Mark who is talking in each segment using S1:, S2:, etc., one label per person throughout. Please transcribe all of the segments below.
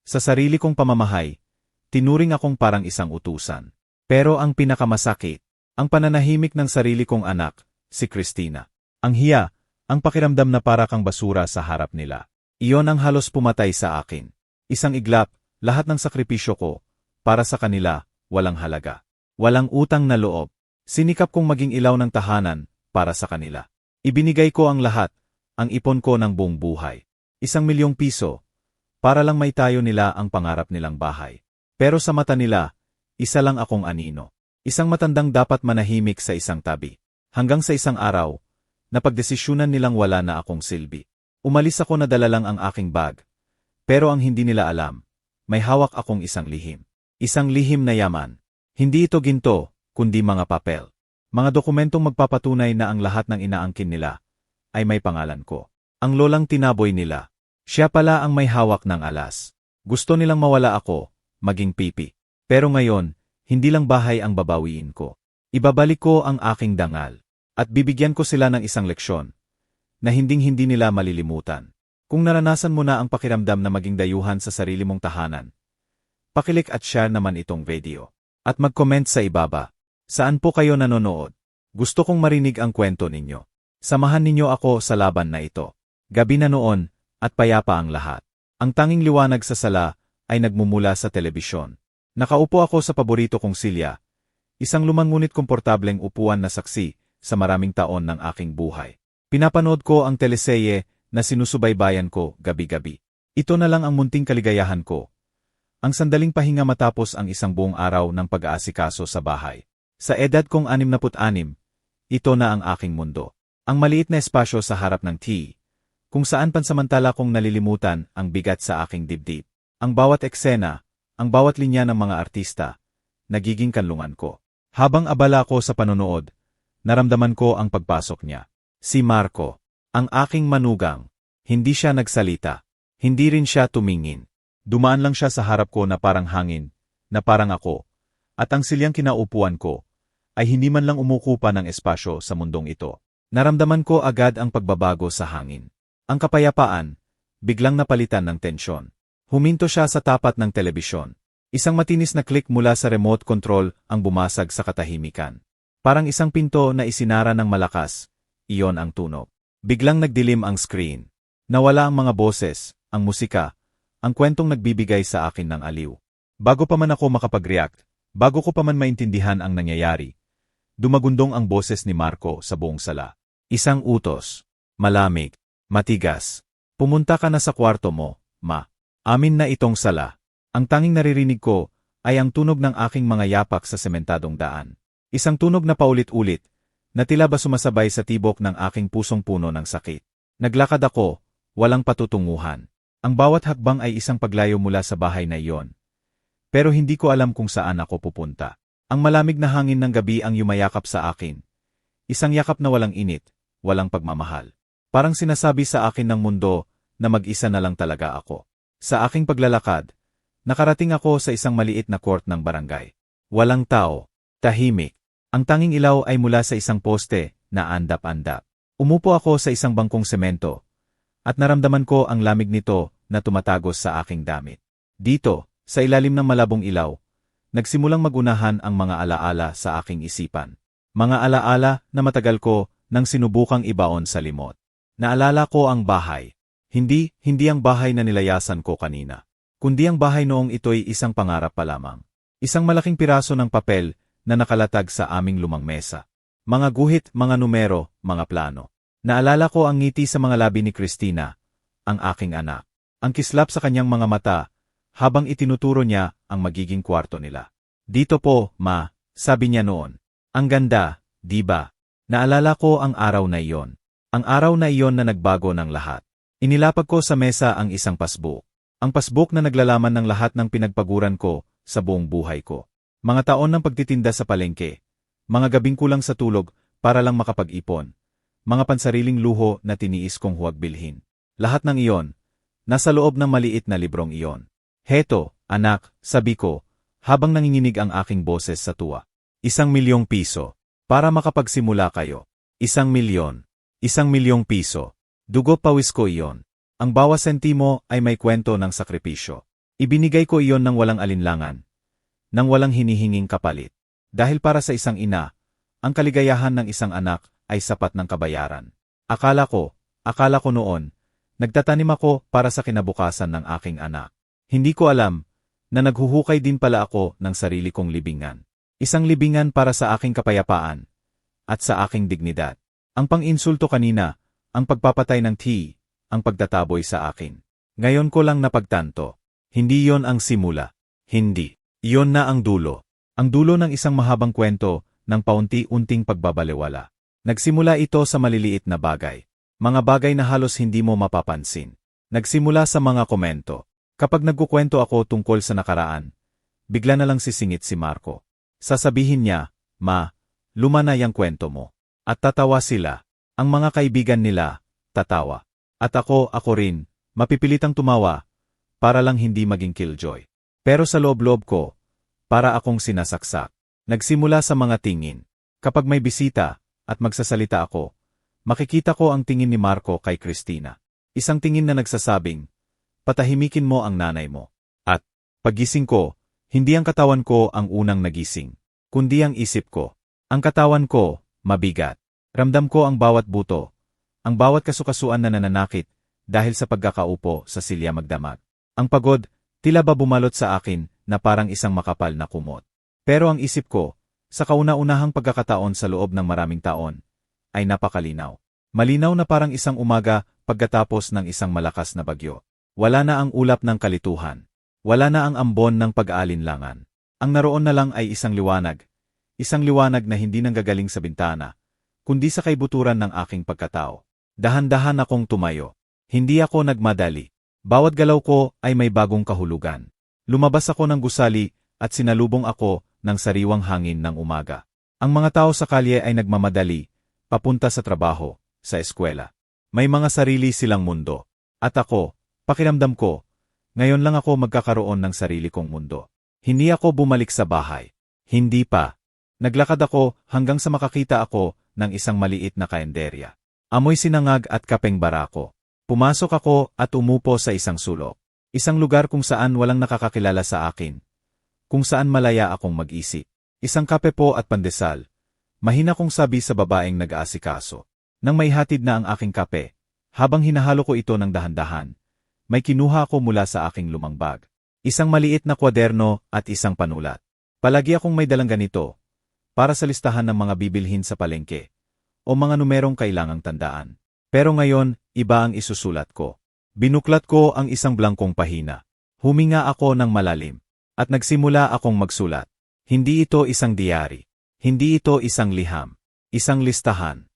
S1: Sa sarili kong pamamahay, tinuring akong parang isang utusan. Pero ang pinakamasakit, ang pananahimik ng sarili kong anak, si Christina. Ang hiya, ang pakiramdam na para kang basura sa harap nila. Iyon ang halos pumatay sa akin. Isang iglap, lahat ng sakripisyo ko, para sa kanila, walang halaga. Walang utang na loob. Sinikap kong maging ilaw ng tahanan, para sa kanila. Ibinigay ko ang lahat, ang ipon ko ng buong buhay. ₱1,000,000, para lang maitayo nila ang pangarap nilang bahay. Pero sa mata nila, isa lang akong anino. Isang matandang dapat manahimik sa isang tabi. Hanggang sa isang araw, napagdesisyunan nilang wala na akong silbi. Umalis ako na dala lang ang aking bag. Pero ang hindi nila alam, may hawak akong isang lihim. Isang lihim na yaman. Hindi ito ginto, kundi mga papel. Mga dokumentong magpapatunay na ang lahat ng inaangkin nila ay may pangalan ko. Ang lolang tinaboy nila, siya pala ang may hawak ng alas. Gusto nilang mawala ako, maging pipi. Pero ngayon, hindi lang bahay ang babawiin ko. Ibabalik ko ang aking dangal. At bibigyan ko sila ng isang leksyon na hinding-hindi nila malilimutan. Kung naranasan mo na ang pakiramdam na maging dayuhan sa sarili mong tahanan, pakilik at share naman itong video. At mag-comment sa ibaba. Saan po kayo nanonood? Gusto kong marinig ang kwento ninyo. Samahan ninyo ako sa laban na ito. Gabi na noon, at payapa ang lahat. Ang tanging liwanag sa sala ay nagmumula sa telebisyon. Nakaupo ako sa paborito kong silya, isang lumang ngunit komportableng upuan na saksi sa maraming taon ng aking buhay. Pinapanood ko ang teleserye na sinusubaybayan ko gabi-gabi. Ito na lang ang munting kaligayahan ko. Ang sandaling pahinga matapos ang isang buong araw ng pag-aasikaso sa bahay. Sa edad kong 66, ito na ang aking mundo. Ang maliit na espasyo sa harap ng TV, kung saan pansamantala kong nalilimutan ang bigat sa aking dibdib. Ang bawat eksena, ang bawat linya ng mga artista, nagiging kanlungan ko. Habang abala ko sa panonood, naramdaman ko ang pagpasok niya. Si Marco, ang aking manugang. Hindi siya nagsalita. Hindi rin siya tumingin. Dumaan lang siya sa harap ko na parang hangin, na parang ako. At ang silyang kinaupuan ko, ay hindi man lang umukupa ng espasyo sa mundong ito. Naramdaman ko agad ang pagbabago sa hangin. Ang kapayapaan, biglang napalitan ng tensyon. Huminto siya sa tapat ng telebisyon. Isang matinis na click mula sa remote control ang bumasag sa katahimikan. Parang isang pinto na isinara ng malakas, iyon ang tunog. Biglang nagdilim ang screen. Nawala ang mga boses, ang musika, ang kwentong nagbibigay sa akin ng aliw. Bago pa man ako makapag-react, bago ko pa man maintindihan ang nangyayari, dumagundong ang boses ni Marco sa buong sala. Isang utos. Malamig. Matigas. Pumunta ka na sa kwarto mo, ma. Amin na itong sala. Ang tanging naririnig ko ay ang tunog ng aking mga yapak sa sementadong daan. Isang tunog na paulit-ulit, na tila ba sumasabay sa tibok ng aking pusong puno ng sakit. Naglakad ako, walang patutunguhan. Ang bawat hakbang ay isang paglayo mula sa bahay na iyon. Pero hindi ko alam kung saan ako pupunta. Ang malamig na hangin ng gabi ang yumayakap sa akin. Isang yakap na walang init, walang pagmamahal. Parang sinasabi sa akin ng mundo na mag-isa na lang talaga ako. Sa aking paglalakad, nakarating ako sa isang maliit na court ng barangay. Walang tao, tahimik. Ang tanging ilaw ay mula sa isang poste na andap-andap. Umupo ako sa isang bangkong semento, at naramdaman ko ang lamig nito na tumatagos sa aking damit. Dito, sa ilalim ng malabong ilaw, nagsimulang magunahan ang mga alaala sa aking isipan. Mga alaala na matagal ko nang sinubukang ibaon sa limot. Naalala ko ang bahay. Hindi ang bahay na nilayasan ko kanina. Kundi ang bahay noong ito'y isang pangarap pa lamang. Isang malaking piraso ng papel na nakalatag sa aming lumang mesa. Mga guhit, mga numero, mga plano. Naalala ko ang ngiti sa mga labi ni Christina, ang aking anak. Ang kislap sa kanyang mga mata, habang itinuturo niya ang magiging kwarto nila. Dito po, ma, sabi niya noon. Ang ganda, di ba? Naalala ko ang araw na iyon. Ang araw na iyon na nagbago ng lahat. Inilapag ko sa mesa ang isang passbook. Ang passbook na naglalaman ng lahat ng pinagpaguran ko sa buong buhay ko. Mga taon ng pagtitinda sa palengke. Mga gabing kulang sa tulog para lang makapag-ipon. Mga pansariling luho na tiniis kong huwag bilhin. Lahat ng iyon, nasa loob ng maliit na librong iyon. Heto, anak, sabi ko, habang nanginginig ang aking boses sa tuwa. ₱1,000,000. Para makapagsimula kayo. ₱1,000,000. ₱1,000,000. Dugo pawis ko iyon. Ang bawat sentimo ay may kwento ng sakripisyo. Ibinigay ko iyon ng walang alinlangan, nang walang hinihinging kapalit. Dahil para sa isang ina, ang kaligayahan ng isang anak ay sapat ng kabayaran. Akala ko noon, nagtatanim ako para sa kinabukasan ng aking anak. Hindi ko alam na naghuhukay din pala ako ng sarili kong libingan. Isang libingan para sa aking kapayapaan at sa aking dignidad. Ang pang-insulto kanina, ang pagpapatay ng ang pagtataboy sa akin. Ngayon ko lang napagtanto, hindi yon ang simula. Hindi. Iyon na ang dulo. Ang dulo ng isang mahabang kwento ng paunti-unting pagbabalewala. Nagsimula ito sa maliliit na bagay. Mga bagay na halos hindi mo mapapansin. Nagsimula sa mga komento. Kapag nagkukwento ako tungkol sa nakaraan, bigla na lang sisingit si Marco. Sasabihin niya, "Ma, luma na yang kwento mo." At tatawa sila. Ang mga kaibigan nila, tatawa. At ako rin, mapipilitang tumawa, para lang hindi maging killjoy. Pero sa loob-loob ko, para akong sinasaksak. Nagsimula sa mga tingin. Kapag may bisita, at magsasalita ako, makikita ko ang tingin ni Marco kay Christina. Isang tingin na nagsasabing, "Patahimikin mo ang nanay mo." At, paggising ko, hindi ang katawan ko ang unang nagising, kundi ang isip ko. Ang katawan ko, mabigat. Ramdam ko ang bawat buto, ang bawat kasukasuan na nananakit dahil sa pagkakaupo sa silya magdamag. Ang pagod, tila ba bumalot sa akin na parang isang makapal na kumot. Pero ang isip ko, sa kauna-unahang pagkakataon sa loob ng maraming taon, ay napakalinaw. Malinaw na parang isang umaga pagkatapos ng isang malakas na bagyo. Wala na ang ulap ng kalituhan. Wala na ang ambon ng pag-aalinlangan. Ang naroon na lang ay isang liwanag na hindi nanggagaling sa bintana, kundi sa kaibuturan ng aking pagkatao. Dahan-dahan akong tumayo. Hindi ako nagmadali. Bawat galaw ko ay may bagong kahulugan. Lumabas ako ng gusali at sinalubong ako ng sariwang hangin ng umaga. Ang mga tao sa kalye ay nagmamadali, papunta sa trabaho, sa eskwela. May mga sarili silang mundo. At ako, pakiramdam ko, ngayon lang ako magkakaroon ng sarili kong mundo. Hindi ako bumalik sa bahay. Hindi pa. Naglakad ako hanggang sa makakita ako ng isang maliit na kaenderya. Amoy sinangag at kapeng barako. Pumasok ako at umupo sa isang sulok. Isang lugar kung saan walang nakakakilala sa akin. Kung saan malaya akong mag-isip. Isang kape po at pandesal. Mahina kong sabi sa babaeng nag-aasikaso. Nang maihatid na ang aking kape, habang hinahalo ko ito ng dahan-dahan, may kinuha ako mula sa aking lumang bag. Isang maliit na kwaderno at isang panulat. Palagi akong may dalang ganito, para sa listahan ng mga bibilhin sa palengke, o mga numerong kailangang tandaan. Pero ngayon, iba ang isusulat ko. Binuklat ko ang isang blangkong pahina. Huminga ako ng malalim. At nagsimula akong magsulat. Hindi ito isang diary. Hindi ito isang liham. Isang listahan.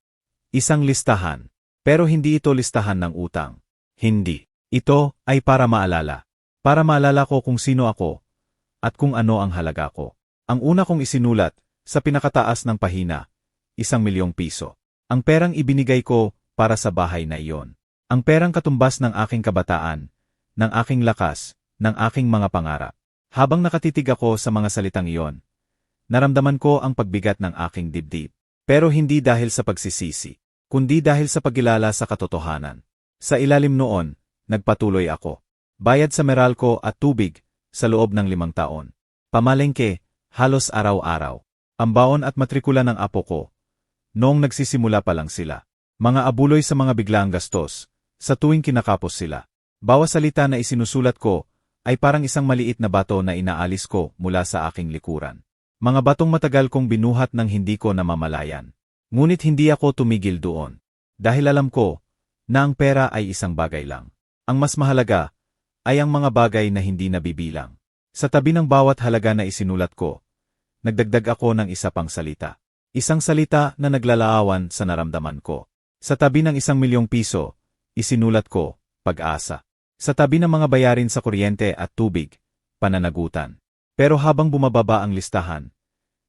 S1: Isang listahan. Pero hindi ito listahan ng utang. Hindi. Ito ay para maalala. Para maalala ko kung sino ako at kung ano ang halaga ko. Ang una kong isinulat, sa pinakataas ng pahina, 1,000,000 piso. Ang perang ibinigay ko para sa bahay na iyon. Ang perang katumbas ng aking kabataan, ng aking lakas, ng aking mga pangarap. Habang nakatitig ako sa mga salitang iyon, naramdaman ko ang pagbigat ng aking dibdib. Pero hindi dahil sa pagsisisi, kundi dahil sa pagkilala sa katotohanan. Sa ilalim noon, nagpatuloy ako. Bayad sa Meralco at tubig, sa loob ng 5 taon. Pamalengke, halos araw-araw. Ang baon at matrikula ng apo ko. Noong nagsisimula pa lang sila. Mga abuloy sa mga biglaang gastos, sa tuwing kinakapos sila. Bawat salita na isinusulat ko, ay parang isang maliit na bato na inaalis ko mula sa aking likuran. Mga batong matagal kong binuhat ng hindi ko namamalayan. Ngunit hindi ako tumigil doon. Dahil alam ko, na ang pera ay isang bagay lang. Ang mas mahalaga, ay ang mga bagay na hindi nabibilang. Sa tabi ng bawat halaga na isinulat ko, nagdagdag ako ng isa pang salita. Isang salita na naglalaawan sa naramdaman ko. Sa tabi ng 1,000,000 piso, isinulat ko, pag-asa. Sa tabi ng mga bayarin sa kuryente at tubig, pananagutan. Pero habang bumababa ang listahan,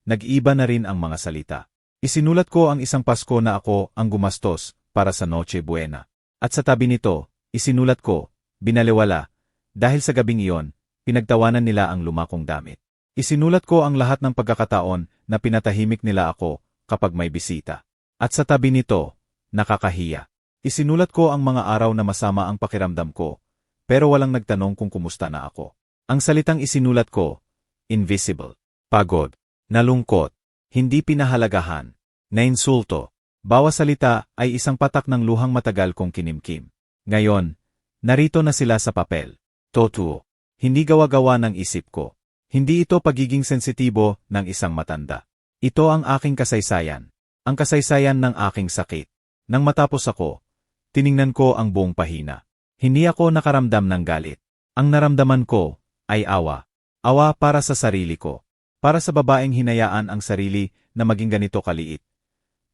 S1: nag-iba na rin ang mga salita. Isinulat ko ang isang Pasko na ako ang gumastos para sa Noche Buena. At sa tabi nito, isinulat ko, binaliwala, dahil sa gabing iyon, pinagtawanan nila ang lumakong damit. Isinulat ko ang lahat ng pagkakataon na pinatahimik nila ako kapag may bisita. At sa tabi nito, nakakahiya. Isinulat ko ang mga araw na masama ang pakiramdam ko, pero walang nagtanong kung kumusta na ako. Ang salitang isinulat ko, invisible, pagod, nalungkot, hindi pinahalagahan, nainsulto. Bawat salita ay isang patak ng luhang matagal kong kinimkim. Ngayon, narito na sila sa papel. Totoo. Hindi gawa-gawa ng isip ko. Hindi ito pagiging sensitibo ng isang matanda. Ito ang aking kasaysayan. Ang kasaysayan ng aking sakit. Nang matapos ako, tiningnan ko ang buong pahina. Hindi ako nakaramdam ng galit. Ang naramdaman ko ay awa. Awa para sa sarili ko. Para sa babaeng hinayaan ang sarili na maging ganito kaliit.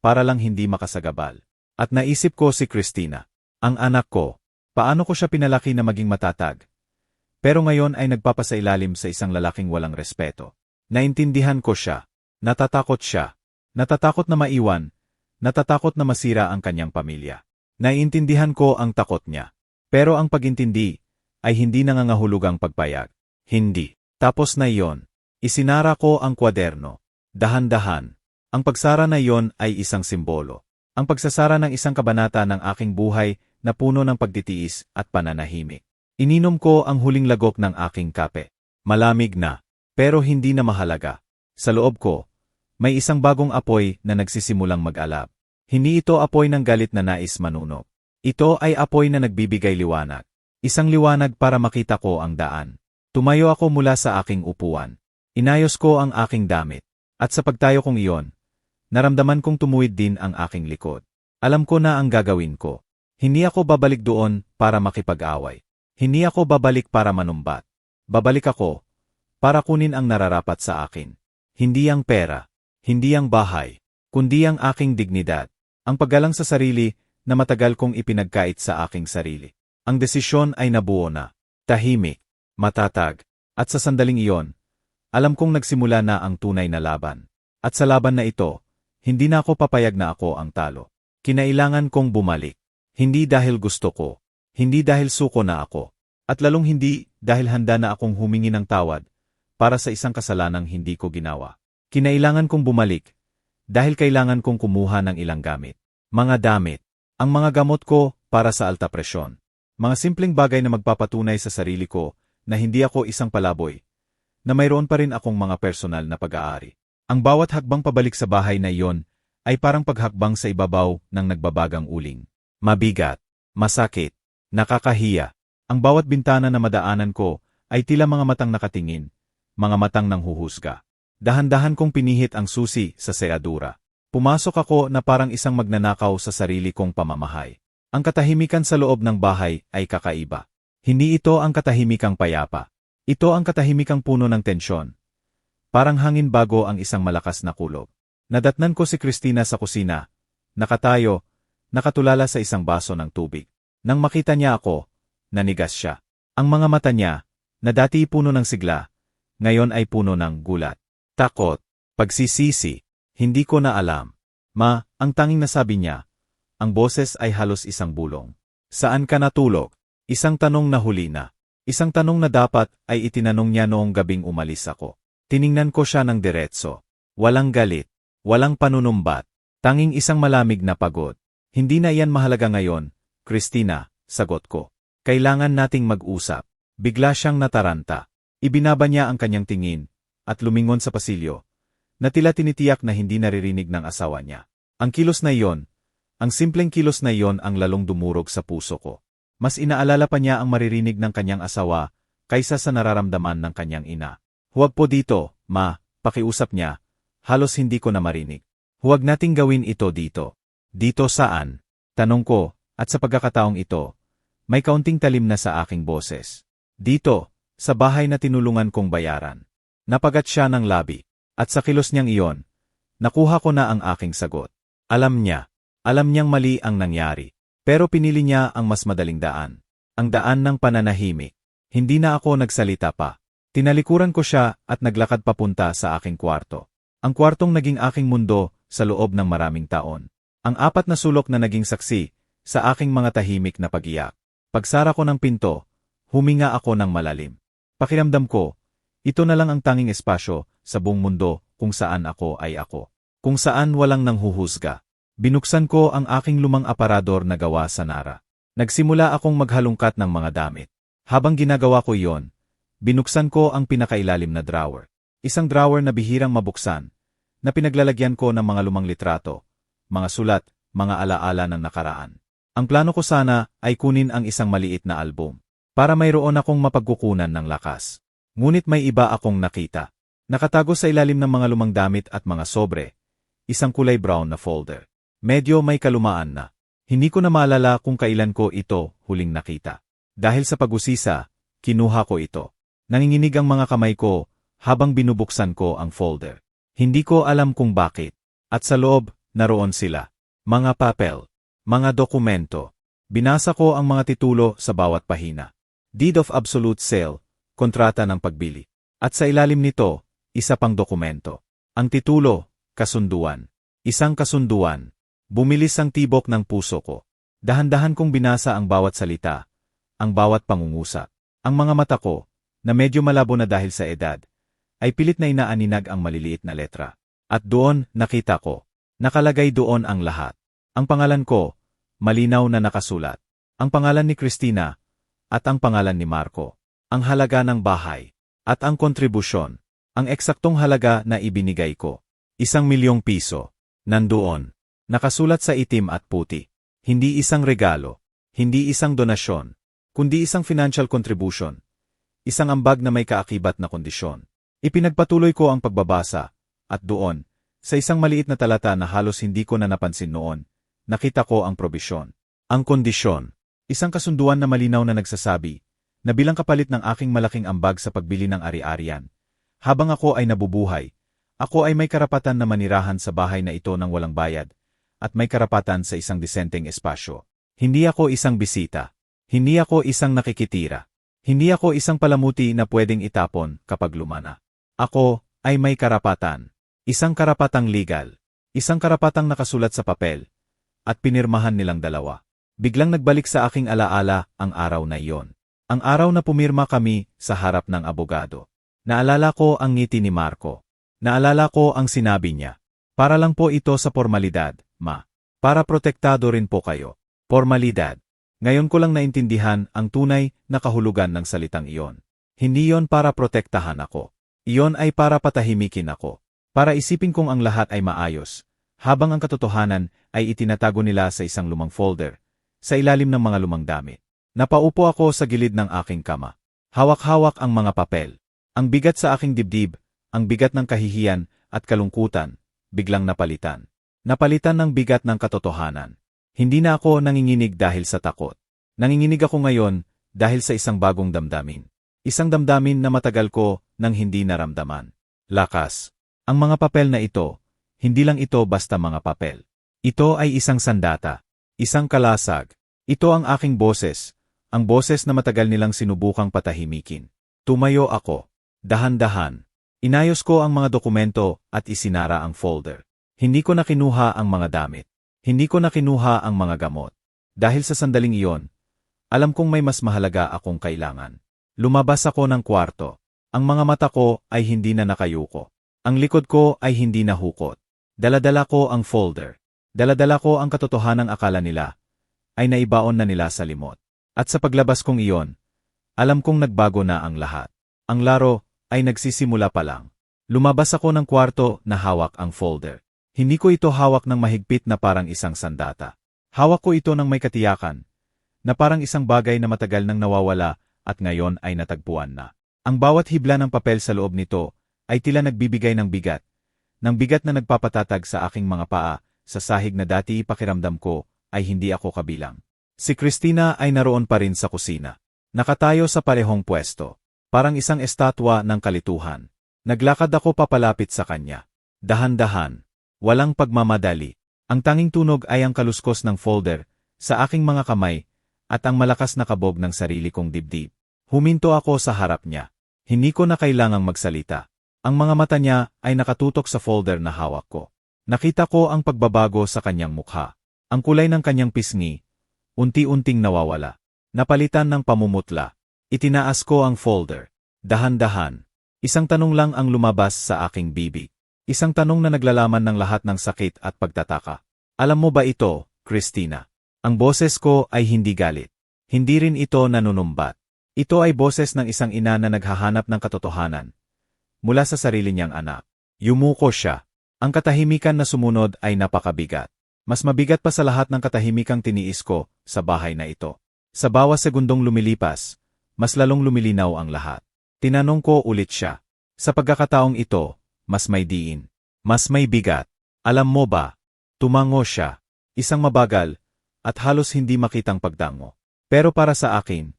S1: Para lang hindi makasagabal. At naisip ko si Christina. Ang anak ko. Paano ko siya pinalaki na maging matatag? Pero ngayon ay nagpapasailalim sa isang lalaking walang respeto. Naintindihan ko siya. Natatakot siya. Natatakot na maiwan. Natatakot na masira ang kanyang pamilya. Naiintindihan ko ang takot niya. Pero ang pagintindi ay hindi nangangahulugang pagpayag. Hindi. Tapos na iyon. Isinara ko ang kwaderno. Dahan-dahan. Ang pagsara na iyon ay isang simbolo. Ang pagsasara ng isang kabanata ng aking buhay na puno ng pagtitiis at pananahimik. Ininom ko ang huling lagok ng aking kape. Malamig na, pero hindi na mahalaga. Sa loob ko, may isang bagong apoy na nagsisimulang mag-alab. Hindi ito apoy ng galit na nais manunog. Ito ay apoy na nagbibigay liwanag. Isang liwanag para makita ko ang daan. Tumayo ako mula sa aking upuan. Inayos ko ang aking damit. At sa pagtayo kong iyon, naramdaman kong tumuwid din ang aking likod. Alam ko na ang gagawin ko. Hindi ako babalik doon para makipag-away. Hindi ako babalik para manumbat. Babalik ako para kunin ang nararapat sa akin. Hindi ang pera, hindi ang bahay, kundi ang aking dignidad. Ang paggalang sa sarili na matagal kong ipinagkait sa aking sarili. Ang desisyon ay nabuo na. Tahimik, matatag, at sa sandaling iyon, alam kong nagsimula na ang tunay na laban. At sa laban na ito, hindi na ako papayag na ako ang talo. Kinailangan kong bumalik. Hindi dahil gusto ko. Hindi dahil suko na ako. At lalong hindi dahil handa na akong humingi ng tawad para sa isang kasalanang hindi ko ginawa. Kinailangan kong bumalik dahil kailangan kong kumuha ng ilang gamit. Mga damit. Ang mga gamot ko para sa alta presyon. Mga simpleng bagay na magpapatunay sa sarili ko na hindi ako isang palaboy. Na mayroon pa rin akong mga personal na pag-aari. Ang bawat hakbang pabalik sa bahay na iyon ay parang paghakbang sa ibabaw ng nagbabagang uling. Mabigat, masakit, nakakahiya. Ang bawat bintana na madaanan ko ay tila mga matang nakatingin, mga matang nanghuhusga. Dahan-dahan kong pinihit ang susi sa seadura. Pumasok ako na parang isang magnanakaw sa sarili kong pamamahay. Ang katahimikan sa loob ng bahay ay kakaiba. Hindi ito ang katahimikang payapa. Ito ang katahimikang puno ng tensyon. Parang hangin bago ang isang malakas na kulog. Nadatnan ko si Christina sa kusina. Nakatayo, nakatulala sa isang baso ng tubig. Nang makita niya ako, nanigas siya. Ang mga mata niya, na dati puno ng sigla, ngayon ay puno ng gulat. Takot, pagsisisi, hindi ko na alam. Ma, ang tanging nasabi niya, ang boses ay halos isang bulong. Saan ka natulog? Isang tanong na huli na. Isang tanong na dapat ay itinanong niya noong gabing umalis ako. Tiningnan ko siya ng diretso. Walang galit, walang panunumbat, tanging isang malamig na pagod. Hindi na iyan mahalaga ngayon, Christina, sagot ko. Kailangan nating mag-usap. Bigla siyang nataranta. Ibinaba niya ang kanyang tingin, at lumingon sa pasilyo, na tila tinitiyak na hindi naririnig ng asawa niya. Ang kilos na iyon, ang simpleng kilos na iyon ang lalong dumurog sa puso ko. Mas inaalala pa niya ang maririnig ng kanyang asawa kaysa sa nararamdaman ng kanyang ina. Huwag po dito, ma, pakiusap niya. Halos hindi ko na marinig. Huwag nating gawin ito dito. Dito saan? Tanong ko, at sa pagkakataong ito, may kaunting talim na sa aking boses. Dito, sa bahay na tinulungan kong bayaran. Napagat siya ng labi, at sa kilos niyang iyon, nakuha ko na ang aking sagot. Alam niyang mali ang nangyari. Pero pinili niya ang mas madaling daan. Ang daan ng pananahimik. Hindi na ako nagsalita pa. Tinalikuran ko siya at naglakad papunta sa aking kwarto. Ang kwartong naging aking mundo sa loob ng maraming taon. Ang apat na sulok na naging saksi sa aking mga tahimik na pag-iyak. Pagsara ko ng pinto, huminga ako ng malalim. Pakiramdam ko, ito na lang ang tanging espasyo sa buong mundo kung saan ako ay ako. Kung saan walang nanghuhusga. Binuksan ko ang aking lumang aparador na gawa sa Nara. Nagsimula akong maghalungkat ng mga damit. Habang ginagawa ko iyon, Binuksan ko ang pinakailalim na drawer. Isang drawer na bihirang mabuksan, na pinaglalagyan ko ng mga lumang litrato, mga sulat, mga alaala ng nakaraan. Ang plano ko sana ay kunin ang isang maliit na album, para mayroon akong mapagkukunan ng lakas. Ngunit may iba akong nakita. Nakatago sa ilalim ng mga lumang damit at mga sobre, isang kulay brown na folder. Medyo may kalumaan na. Hindi ko na maalala kung kailan ko ito huling nakita. Dahil sa pag-usisa, kinuha ko ito. Nanginginig ang mga kamay ko habang binubuksan ko ang folder. Hindi ko alam kung bakit. At sa loob, naroon sila. Mga papel, mga dokumento. Binasa ko ang mga titulo sa bawat pahina. Deed of absolute sale, kontrata ng pagbili. At sa ilalim nito, isa pang dokumento. Ang titulo, kasunduan. Isang kasunduan. Bumilis ang tibok ng puso ko. Dahan-dahan kong binasa ang bawat salita, ang bawat pangungusap. Ang mga mata ko, na medyo malabo na dahil sa edad, ay pilit na inaaninag ang maliliit na letra. At doon, nakita ko. Nakalagay doon ang lahat. Ang pangalan ko, malinaw na nakasulat. Ang pangalan ni Christina, at ang pangalan ni Marco. Ang halaga ng bahay, at ang kontribusyon. Ang eksaktong halaga na ibinigay ko. 1,000,000 piso. Nandoon. Nakasulat sa itim at puti. Hindi isang regalo. Hindi isang donasyon. Kundi isang financial contribution. Isang ambag na may kaakibat na kondisyon. Ipinagpatuloy ko ang pagbabasa. At doon, sa isang maliit na talata na halos hindi ko na napansin noon, nakita ko ang probisyon. Ang kondisyon. Isang kasunduan na malinaw na nagsasabi, na bilang kapalit ng aking malaking ambag sa pagbili ng ari-arian, habang ako ay nabubuhay, ako ay may karapatan na manirahan sa bahay na ito ng walang bayad, at may karapatan sa isang disenteng espasyo. Hindi ako isang bisita. Hindi ako isang nakikitira. Hindi ako isang palamuti na pwedeng itapon kapag lumana. Ako ay may karapatan. Isang karapatang legal. Isang karapatang nakasulat sa papel. At pinirmahan nilang dalawa. Biglang nagbalik sa aking alaala ang araw na iyon. Ang araw na pumirma kami sa harap ng abogado. Naalala ko ang ngiti ni Marco. Naalala ko ang sinabi niya. Para lang po ito sa formalidad, ma. Para protektado rin po kayo. Formalidad. Ngayon ko lang naintindihan ang tunay na kahulugan ng salitang iyon. Hindi yon para protektahan ako. Iyon ay para patahimikin ako. Para isipin kong ang lahat ay maayos, habang ang katotohanan ay itinatago nila sa isang lumang folder, sa ilalim ng mga lumang damit. Napaupo ako sa gilid ng aking kama. Hawak-hawak ang mga papel. Ang bigat sa aking dibdib, ang bigat ng kahihiyan at kalungkutan, biglang napalitan. Napalitan ng bigat ng katotohanan. Hindi na ako nanginginig dahil sa takot. Nanginginig ako ngayon dahil sa isang bagong damdamin. Isang damdamin na matagal ko nang hindi naramdaman. Lakas. Ang mga papel na ito, hindi lang ito basta mga papel. Ito ay isang sandata. Isang kalasag. Ito ang aking boses. Ang boses na matagal nilang sinubukang patahimikin. Tumayo ako. Dahan-dahan. Inayos ko ang mga dokumento at isinara ang folder. Hindi ko na kinuha ang mga damit. Hindi ko na kinuha ang mga gamot. Dahil sa sandaling iyon, alam kong may mas mahalaga akong kailangan. Lumabas ako ng kwarto. Ang mga mata ko ay hindi na nakayuko. Ang likod ko ay hindi nahukot. Daladala ko ang folder. Daladala ko ang katotohanang akala nila ay naibaon na nila sa limot. At sa paglabas kong iyon, alam kong nagbago na ang lahat. Ang laro ay nagsisimula pa lang. Lumabas ako ng kwarto na hawak ang folder. Hindi ko ito hawak ng mahigpit na parang isang sandata. Hawak ko ito ng may katiyakan, na parang isang bagay na matagal nang nawawala at ngayon ay natagpuan na. Ang bawat hibla ng papel sa loob nito ay tila nagbibigay ng bigat na nagpapatatag sa aking mga paa sa sahig na dati ipakiramdam ko ay hindi ako kabilang. Si Christina ay naroon pa rin sa kusina. Nakatayo sa parehong pwesto. Parang isang estatwa ng kalituhan. Naglakad ako papalapit sa kanya. Dahan-dahan. Walang pagmamadali. Ang tanging tunog ay ang kaluskos ng folder sa aking mga kamay at ang malakas na kabog ng sarili kong dibdib. Huminto ako sa harap niya. Hindi ko na kailangang magsalita. Ang mga mata niya ay nakatutok sa folder na hawak ko. Nakita ko ang pagbabago sa kanyang mukha. Ang kulay ng kanyang pisngi, unti-unting nawawala. Napalitan ng pamumutla. Itinaas ko ang folder. Dahan-dahan. Isang tanong lang ang lumabas sa aking bibig. Isang tanong na naglalaman ng lahat ng sakit at pagtataka. Alam mo ba ito, Christina? Ang boses ko ay hindi galit. Hindi rin ito nanunumbat. Ito ay boses ng isang ina na naghahanap ng katotohanan mula sa sarili niyang anak. Yumuko siya. Ang katahimikan na sumunod ay napakabigat. Mas mabigat pa sa lahat ng katahimikang tiniis ko sa bahay na ito. Sa bawat segundong lumilipas, mas lalong lumilinaw ang lahat. Tinanong ko ulit siya. Sa pagkakataong ito, mas may diin. Mas may bigat. Alam mo ba? Tumango siya. Isang mabagal, at halos hindi makitang pagdango. Pero para sa akin,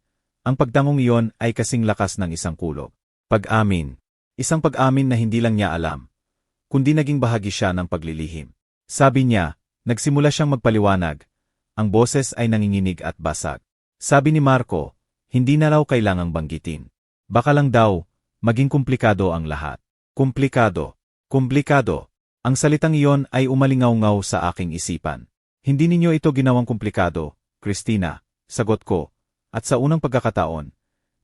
S1: ang pagdangong iyon ay kasing lakas ng isang kulog. Pag-amin. Isang pag-amin na hindi lang niya alam, kundi naging bahagi siya ng paglilihim. Sabi niya, nagsimula siyang magpaliwanag. Ang boses ay nanginginig at basag. Sabi ni Marco, hindi na raw kailangang banggitin. Baka lang daw, maging komplikado ang lahat. Komplikado. Komplikado. Ang salitang iyon ay umalingaw-ngaw sa aking isipan. Hindi ninyo ito ginawang komplikado, Christina, sagot ko, at sa unang pagkakataon,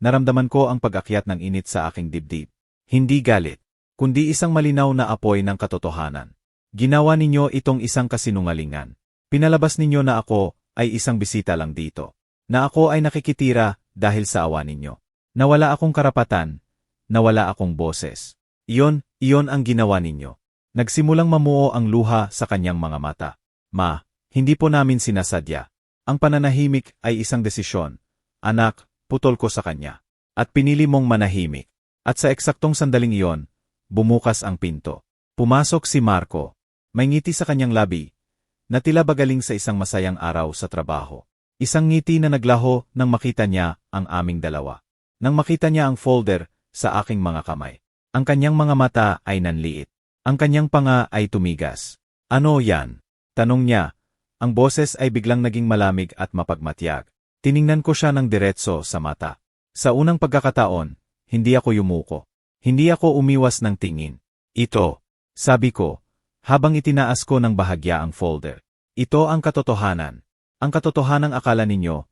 S1: naramdaman ko ang pag-akyat ng init sa aking dibdib. Hindi galit, kundi isang malinaw na apoy ng katotohanan. Ginawa ninyo itong isang kasinungalingan. Pinalabas ninyo na ako ay isang bisita lang dito. Na ako ay nakikitira dahil sa awa ninyo. Nawala akong karapatan, nawala akong boses. Iyon ang ginawa ninyo. Nagsimulang mamuo ang luha sa kanyang mga mata. Ma, hindi po namin sinasadya. Ang pananahimik ay isang desisyon. Anak, putol ko sa kanya. At pinili mong manahimik. At sa eksaktong sandaling iyon, bumukas ang pinto. Pumasok si Marco. May ngiti sa kanyang labi, na tila bagaling sa isang masayang araw sa trabaho. Isang ngiti na naglaho nang makita niya ang aming dalawa. Nang makita niya ang folder sa aking mga kamay. Ang kanyang mga mata ay nanliit. Ang kanyang panga ay tumigas. Ano yan? Tanong niya. Ang boses ay biglang naging malamig at mapagmatyag. Tiningnan ko siya ng diretso sa mata. Sa unang pagkakataon, hindi ako yumuko. Hindi ako umiwas ng tingin. Ito, sabi ko, habang itinaas ko ng bahagya ang folder. Ito ang katotohanan. Ang katotohanang akala ninyo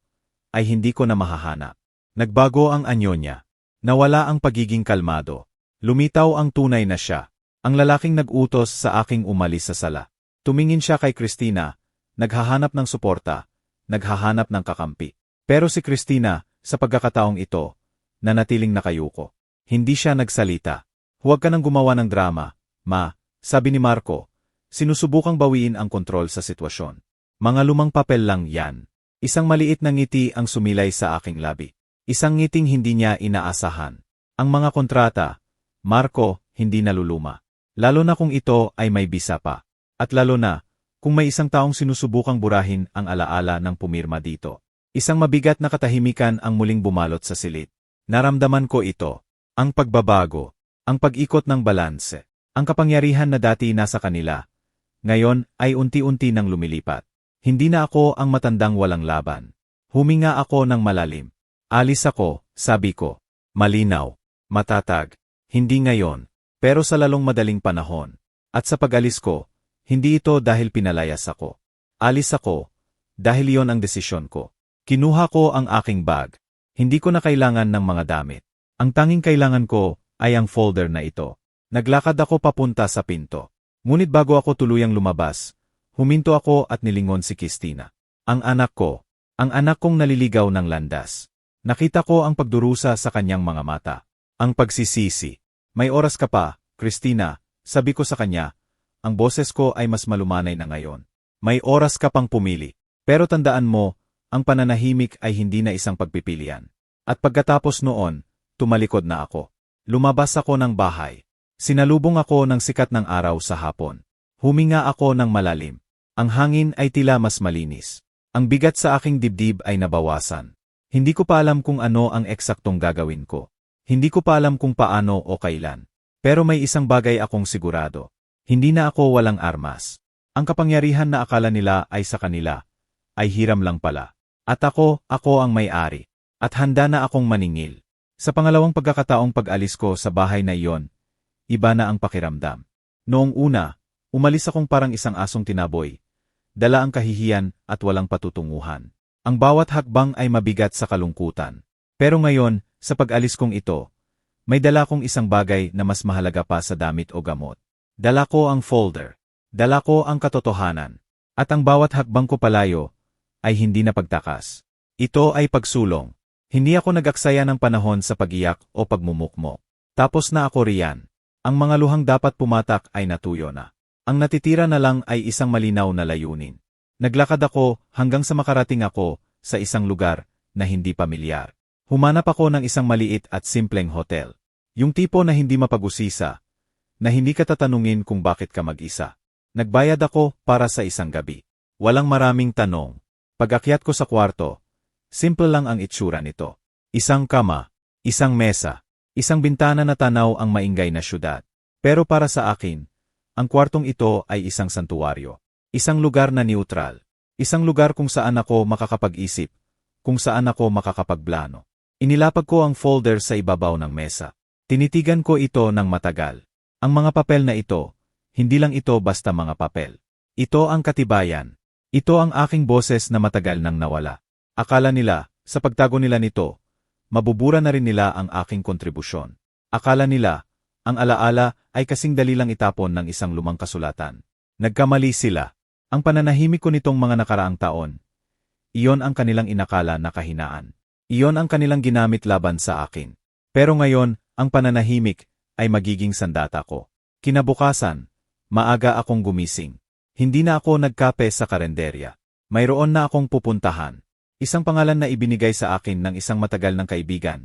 S1: ay hindi ko na mahahanap. Nagbago ang anyo niya. Nawala ang pagiging kalmado. Lumitaw ang tunay na siya. Ang lalaking nag-utos sa aking umalis sa sala. Tumingin siya kay Christina, naghahanap ng suporta, naghahanap ng kakampi. Pero si Christina, sa pagkakataong ito, nanatiling nakayuko. Hindi siya nagsalita. Huwag ka nang gumawa ng drama, ma. Sabi ni Marco, sinusubukang bawiin ang kontrol sa sitwasyon. Mga lumang papel lang yan. Isang maliit na ngiti ang sumilay sa aking labi. Isang ngiting hindi niya inaasahan. Ang mga kontrata, Marco, hindi naluluma. Lalo na kung ito ay may bisa pa. At lalo na, kung may isang taong sinusubukang burahin ang alaala ng pumirma dito. Isang mabigat na katahimikan ang muling bumalot sa silid. Naramdaman ko ito. Ang pagbabago. Ang pag-ikot ng balanse. Ang kapangyarihan na dati nasa kanila, ngayon ay unti-unti nang lumilipat. Hindi na ako ang matandang walang laban. Huminga ako ng malalim. Alis ako, sabi ko. Malinaw. Matatag. Hindi ngayon, pero sa lalong madaling panahon. At sa pag-alis ko, hindi ito dahil pinalayas ako. Alis ako, dahil iyon ang desisyon ko. Kinuha ko ang aking bag. Hindi ko na kailangan ng mga damit. Ang tanging kailangan ko ay ang folder na ito. Naglakad ako papunta sa pinto. Ngunit bago ako tuluyang lumabas, huminto ako at nilingon si Christina. Ang anak kong naliligaw ng landas. Nakita ko ang pagdurusa sa kanyang mga mata. Ang pagsisisi. May oras ka pa, Christina, sabi ko sa kanya. Ang boses ko ay mas malumanay na ngayon. May oras ka pang pumili. Pero tandaan mo, ang pananahimik ay hindi na isang pagpipilian. At pagkatapos noon, tumalikod na ako. Lumabas ako ng bahay. Sinalubong ako ng sikat ng araw sa hapon. Huminga ako ng malalim. Ang hangin ay tila mas malinis. Ang bigat sa aking dibdib ay nabawasan. Hindi ko pa alam kung ano ang eksaktong gagawin ko. Hindi ko pa alam kung paano o kailan. Pero may isang bagay akong sigurado. Hindi na ako walang armas. Ang kapangyarihan na akala nila ay sa kanila, ay hiram lang pala. At ako ang may-ari. At handa na akong maningil. Sa pangalawang pagkakataong pag-alis ko sa bahay na iyon, iba na ang pakiramdam. Noong una, umalis akong parang isang asong tinaboy. Dala ang kahihiyan at walang patutunguhan. Ang bawat hakbang ay mabigat sa kalungkutan. Pero ngayon, sa pag-alis kong ito, may dala kong isang bagay na mas mahalaga pa sa damit o gamot. Dala ko ang folder. Dala ko ang katotohanan. At ang bawat hakbang ko palayo ay hindi na pagtakas. Ito ay pagsulong. Hindi ako nag-aksaya ng panahon sa pag-iyak o pagmumukmok. Tapos na ako riyan. Ang mga luhang dapat pumatak ay natuyo na. Ang natitira na lang ay isang malinaw na layunin. Naglakad ako hanggang sa makarating ako sa isang lugar na hindi pamilyar. Humanap ako ng isang maliit at simpleng hotel. Yung tipo na hindi mapag-usisa, na hindi ka tatanungin kung bakit ka mag-isa. Nagbayad ako para sa isang gabi. Walang maraming tanong. Pag-akyat ko sa kwarto, simple lang ang itsura nito. Isang kama, isang mesa, isang bintana na tanaw ang maingay na syudad. Pero para sa akin, ang kwartong ito ay isang santuwaryo. Isang lugar na neutral. Isang lugar kung saan ako makakapag-isip, kung saan ako makakapagplano. Inilapag ko ang folder sa ibabaw ng mesa. Tinitigan ko ito ng matagal. Ang mga papel na ito, hindi lang ito basta mga papel. Ito ang katibayan. Ito ang aking boses na matagal nang nawala. Akala nila, sa pagtago nila nito, mabubura na rin nila ang aking kontribusyon. Akala nila, ang alaala ay kasing dali lang itapon ng isang lumang kasulatan. Nagkamali sila. Ang pananahimik ko nitong mga nakaraang taon. Iyon ang kanilang inakala na kahinaan. Iyon ang kanilang ginamit laban sa akin. Pero ngayon, ang pananahimik ay magiging sandata ko. Kinabukasan, maaga akong gumising. Hindi na ako nagkape sa karenderya. Mayroon na akong pupuntahan. Isang pangalan na ibinigay sa akin ng isang matagal ng kaibigan.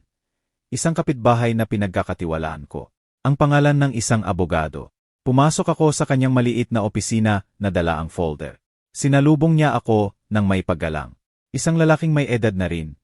S1: Isang kapitbahay na pinagkakatiwalaan ko. Ang pangalan ng isang abogado. Pumasok ako sa kanyang maliit na opisina na dala ang folder. Sinalubong niya ako ng may paggalang. Isang lalaking may edad na rin,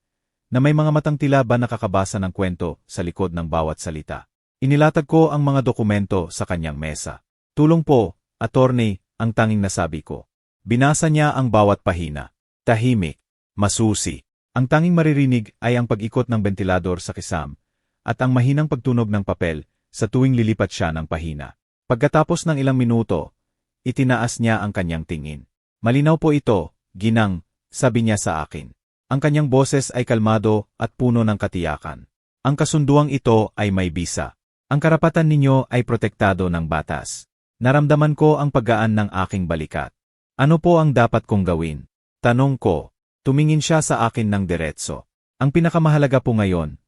S1: na may mga matang tila ba nakakabasa ng kwento sa likod ng bawat salita. Inilatag ko ang mga dokumento sa kanyang mesa. Tulong po, attorney, ang tanging nasabi ko. Binasa niya ang bawat pahina. Tahimik, masusi. Ang tanging maririnig ay ang pag-ikot ng bentilador sa kisam, at ang mahinang pagtunog ng papel sa tuwing lilipat siya ng pahina. Pagkatapos ng ilang minuto, itinaas niya ang kanyang tingin. Malinaw po ito, ginang, sabi niya sa akin. Ang kanyang boses ay kalmado at puno ng katiyakan. Ang kasunduang ito ay may bisa. Ang karapatan ninyo ay protektado ng batas. Naramdaman ko ang paggaan ng aking balikat. Ano po ang dapat kong gawin? Tanong ko. Tumingin siya sa akin ng diretso. Ang pinakamahalaga po ngayon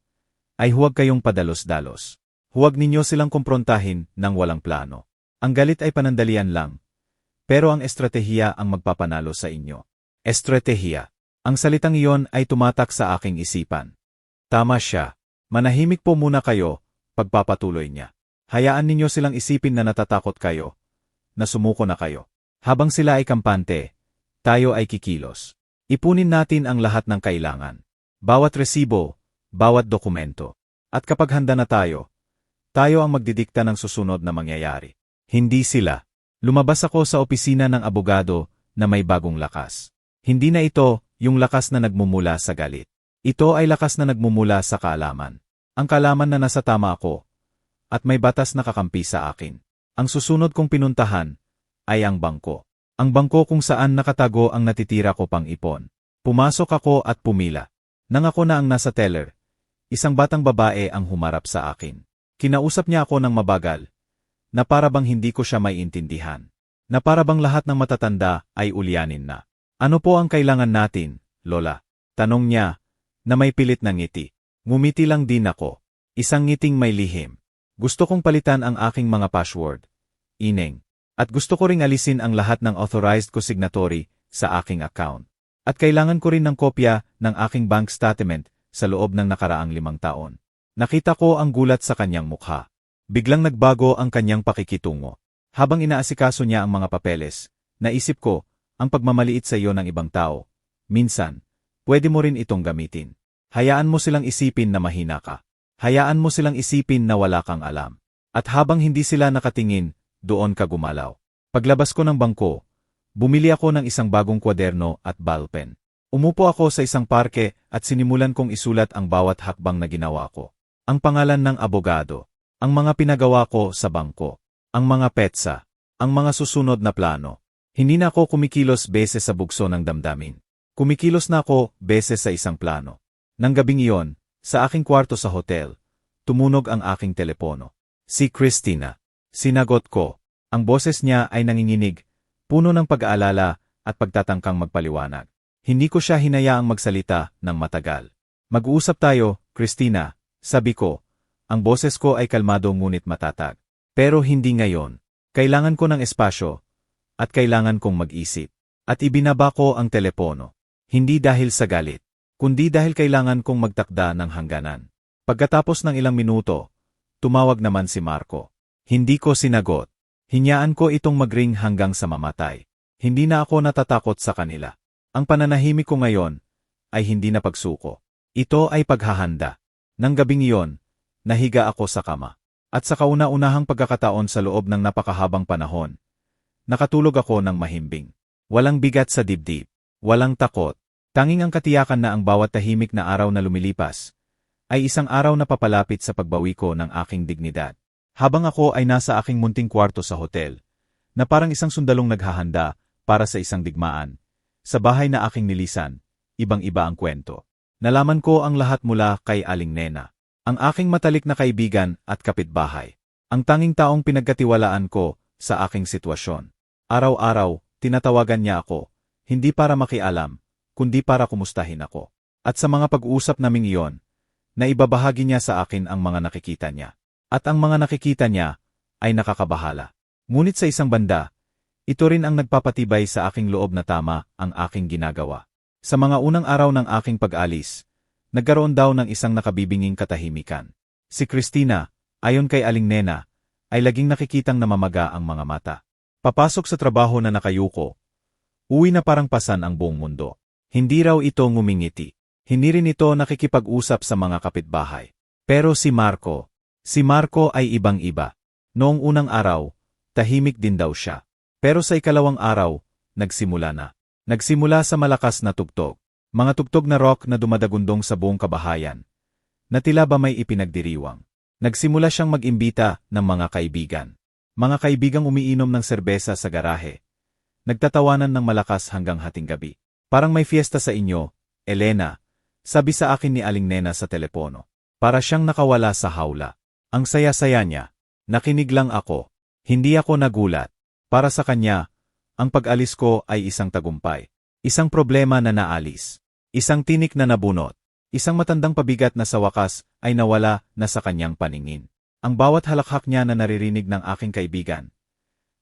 S1: ay huwag kayong padalos-dalos. Huwag ninyo silang kumprontahin ng walang plano. Ang galit ay panandalian lang. Pero ang estratehiya ang magpapanalo sa inyo. Estratehiya. Ang salitang iyon ay tumatak sa aking isipan. Tama siya. Manahimik po muna kayo, pagpapatuloy niya. Hayaan ninyo silang isipin na natatakot kayo, na sumuko na kayo. Habang sila ay kampante, tayo ay kikilos. Ipunin natin ang lahat ng kailangan. Bawat resibo, bawat dokumento. At kapag handa na tayo ang magdidikta ng susunod na mangyayari. Hindi sila. Lumabas ako sa opisina ng abogado na may bagong lakas. Hindi na ito yung lakas na nagmumula sa galit. Ito ay lakas na nagmumula sa kaalaman. Ang kaalaman na nasa tama ako, at may batas na kakampi sa akin. Ang susunod kong pinuntahan ay ang bangko. Ang bangko kung saan nakatago ang natitira ko pang ipon. Pumasok ako at pumila. Nang ako na ang nasa teller, isang batang babae ang humarap sa akin. Kinausap niya ako ng mabagal, na para bang hindi ko siya maiintindihan. Na para bang lahat ng matatanda ay ulyanin na. Ano po ang kailangan natin, Lola? Tanong niya, na may pilit na ngiti. Ngumiti lang din ako. Isang ngiting may lihim. Gusto kong palitan ang aking mga password. Ineng. At gusto ko ring alisin ang lahat ng authorized ko signatory sa aking account. At kailangan ko rin ng kopya ng aking bank statement sa loob ng nakaraang 5 taon. Nakita ko ang gulat sa kanyang mukha. Biglang nagbago ang kanyang pakikitungo. Habang inaasikaso niya ang mga papeles, naisip ko, ang pagmamaliit sa iyo ng ibang tao, minsan, pwede mo rin itong gamitin. Hayaan mo silang isipin na mahina ka. Hayaan mo silang isipin na wala kang alam. At habang hindi sila nakatingin, doon ka gumalaw. Paglabas ko ng bangko, bumili ako ng isang bagong kwaderno at ballpen. Umupo ako sa isang parke at sinimulan kong isulat ang bawat hakbang na ginawa ko. Ang pangalan ng abogado, ang mga pinagawa ko sa bangko, ang mga petsa, ang mga susunod na plano. Hindi na ako kumikilos beses sa bugso ng damdamin. Kumikilos na ako beses sa isang plano. Nang gabing iyon, sa aking kwarto sa hotel, tumunog ang aking telepono. Si Christina. Sinagot ko. Ang boses niya ay nanginginig, puno ng pag-aalala at pagtatangkang magpaliwanag. Hindi ko siya hinayaang magsalita ng matagal. Mag-uusap tayo, Christina, sabi ko. Ang boses ko ay kalmado ngunit matatag. Pero hindi ngayon. Kailangan ko ng espasyo. At kailangan kong mag-isip. At ibinaba ko ang telepono. Hindi dahil sa galit, kundi dahil kailangan kong magtakda ng hangganan. Pagkatapos ng ilang minuto, tumawag naman si Marco. Hindi ko sinagot. Hinyaan ko itong magring hanggang sa mamatay. Hindi na ako natatakot sa kanila. Ang pananahimik ko ngayon ay hindi na pagsuko. Ito ay paghahanda. Nang gabing iyon, nahiga ako sa kama. At sa kauna-unahang pagkakataon sa loob ng napakahabang panahon, nakatulog ako ng mahimbing. Walang bigat sa dibdib. Walang takot. Tanging ang katiyakan na ang bawat tahimik na araw na lumilipas ay isang araw na papalapit sa pagbawi ko ng aking dignidad. Habang ako ay nasa aking munting kwarto sa hotel, na parang isang sundalong naghahanda para sa isang digmaan, sa bahay na aking nilisan, ibang-iba ang kwento. Nalaman ko ang lahat mula kay Aling Nena, ang aking matalik na kaibigan at kapitbahay. Ang tanging taong pinagkatiwalaan ko sa aking sitwasyon. Araw-araw, tinatawagan niya ako, hindi para makialam, kundi para kumustahin ako. At sa mga pag-uusap naming iyon, naibabahagi niya sa akin ang mga nakikita niya. At ang mga nakikita niya ay nakakabahala. Ngunit sa isang banda, ito rin ang nagpapatibay sa aking loob na tama ang aking ginagawa. Sa mga unang araw ng aking pag-alis, nagkaroon daw ng isang nakabibinging katahimikan. Si Christina, ayon kay Aling Nena, ay laging nakikitang namamaga ang mga mata. Papasok sa trabaho na nakayuko, uwi na parang pasan ang buong mundo. Hindi raw ito ngumingiti. Hindi rin ito nakikipag-usap sa mga kapitbahay. Pero si Marco ay ibang-iba. Noong unang araw, tahimik din daw siya. Pero sa ikalawang araw, nagsimula na. Nagsimula sa malakas na tugtog. Mga tugtog na rock na dumadagundong sa buong kabahayan. Na tila ba may ipinagdiriwang. Nagsimula siyang mag-imbita ng mga kaibigan. Mga kaibigang umiinom ng serbesa sa garahe. Nagtatawanan ng malakas hanggang hating gabi. Parang may fiesta sa inyo, Elena, sabi sa akin ni Aling Nena sa telepono. Para siyang nakawala sa hawla. Ang saya-saya niya. Nakinig lang ako. Hindi ako nagulat. Para sa kanya, ang pag-alis ko ay isang tagumpay. Isang problema na naalis. Isang tinik na nabunot. Isang matandang pabigat na sa wakas ay nawala na sa kanyang paningin. Ang bawat halakhak niya na naririnig ng aking kaibigan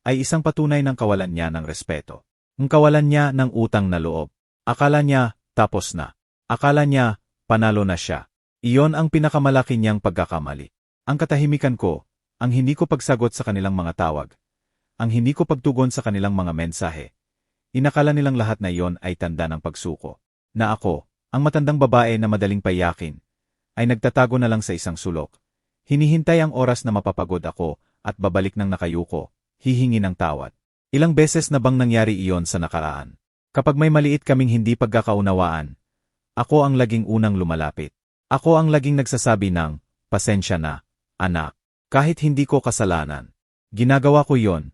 S1: ay isang patunay ng kawalan niya ng respeto. Ang kawalan niya ng utang na loob. Akala niya, tapos na. Akala niya, panalo na siya. Iyon ang pinakamalaki niyang pagkakamali. Ang katahimikan ko, ang hindi ko pagsagot sa kanilang mga tawag, ang hindi ko pagtugon sa kanilang mga mensahe. Inakala nilang lahat na iyon ay tanda ng pagsuko. Na ako, ang matandang babae na madaling payakin, ay nagtatago na lang sa isang sulok. Hinihintay ang oras na mapapagod ako at babalik ng nakayuko, hihingi ng tawad. Ilang beses na bang nangyari iyon sa nakaraan? Kapag may maliit kaming hindi pagkakaunawaan, ako ang laging unang lumalapit. Ako ang laging nagsasabi ng, pasensya na, anak, kahit hindi ko kasalanan. Ginagawa ko iyon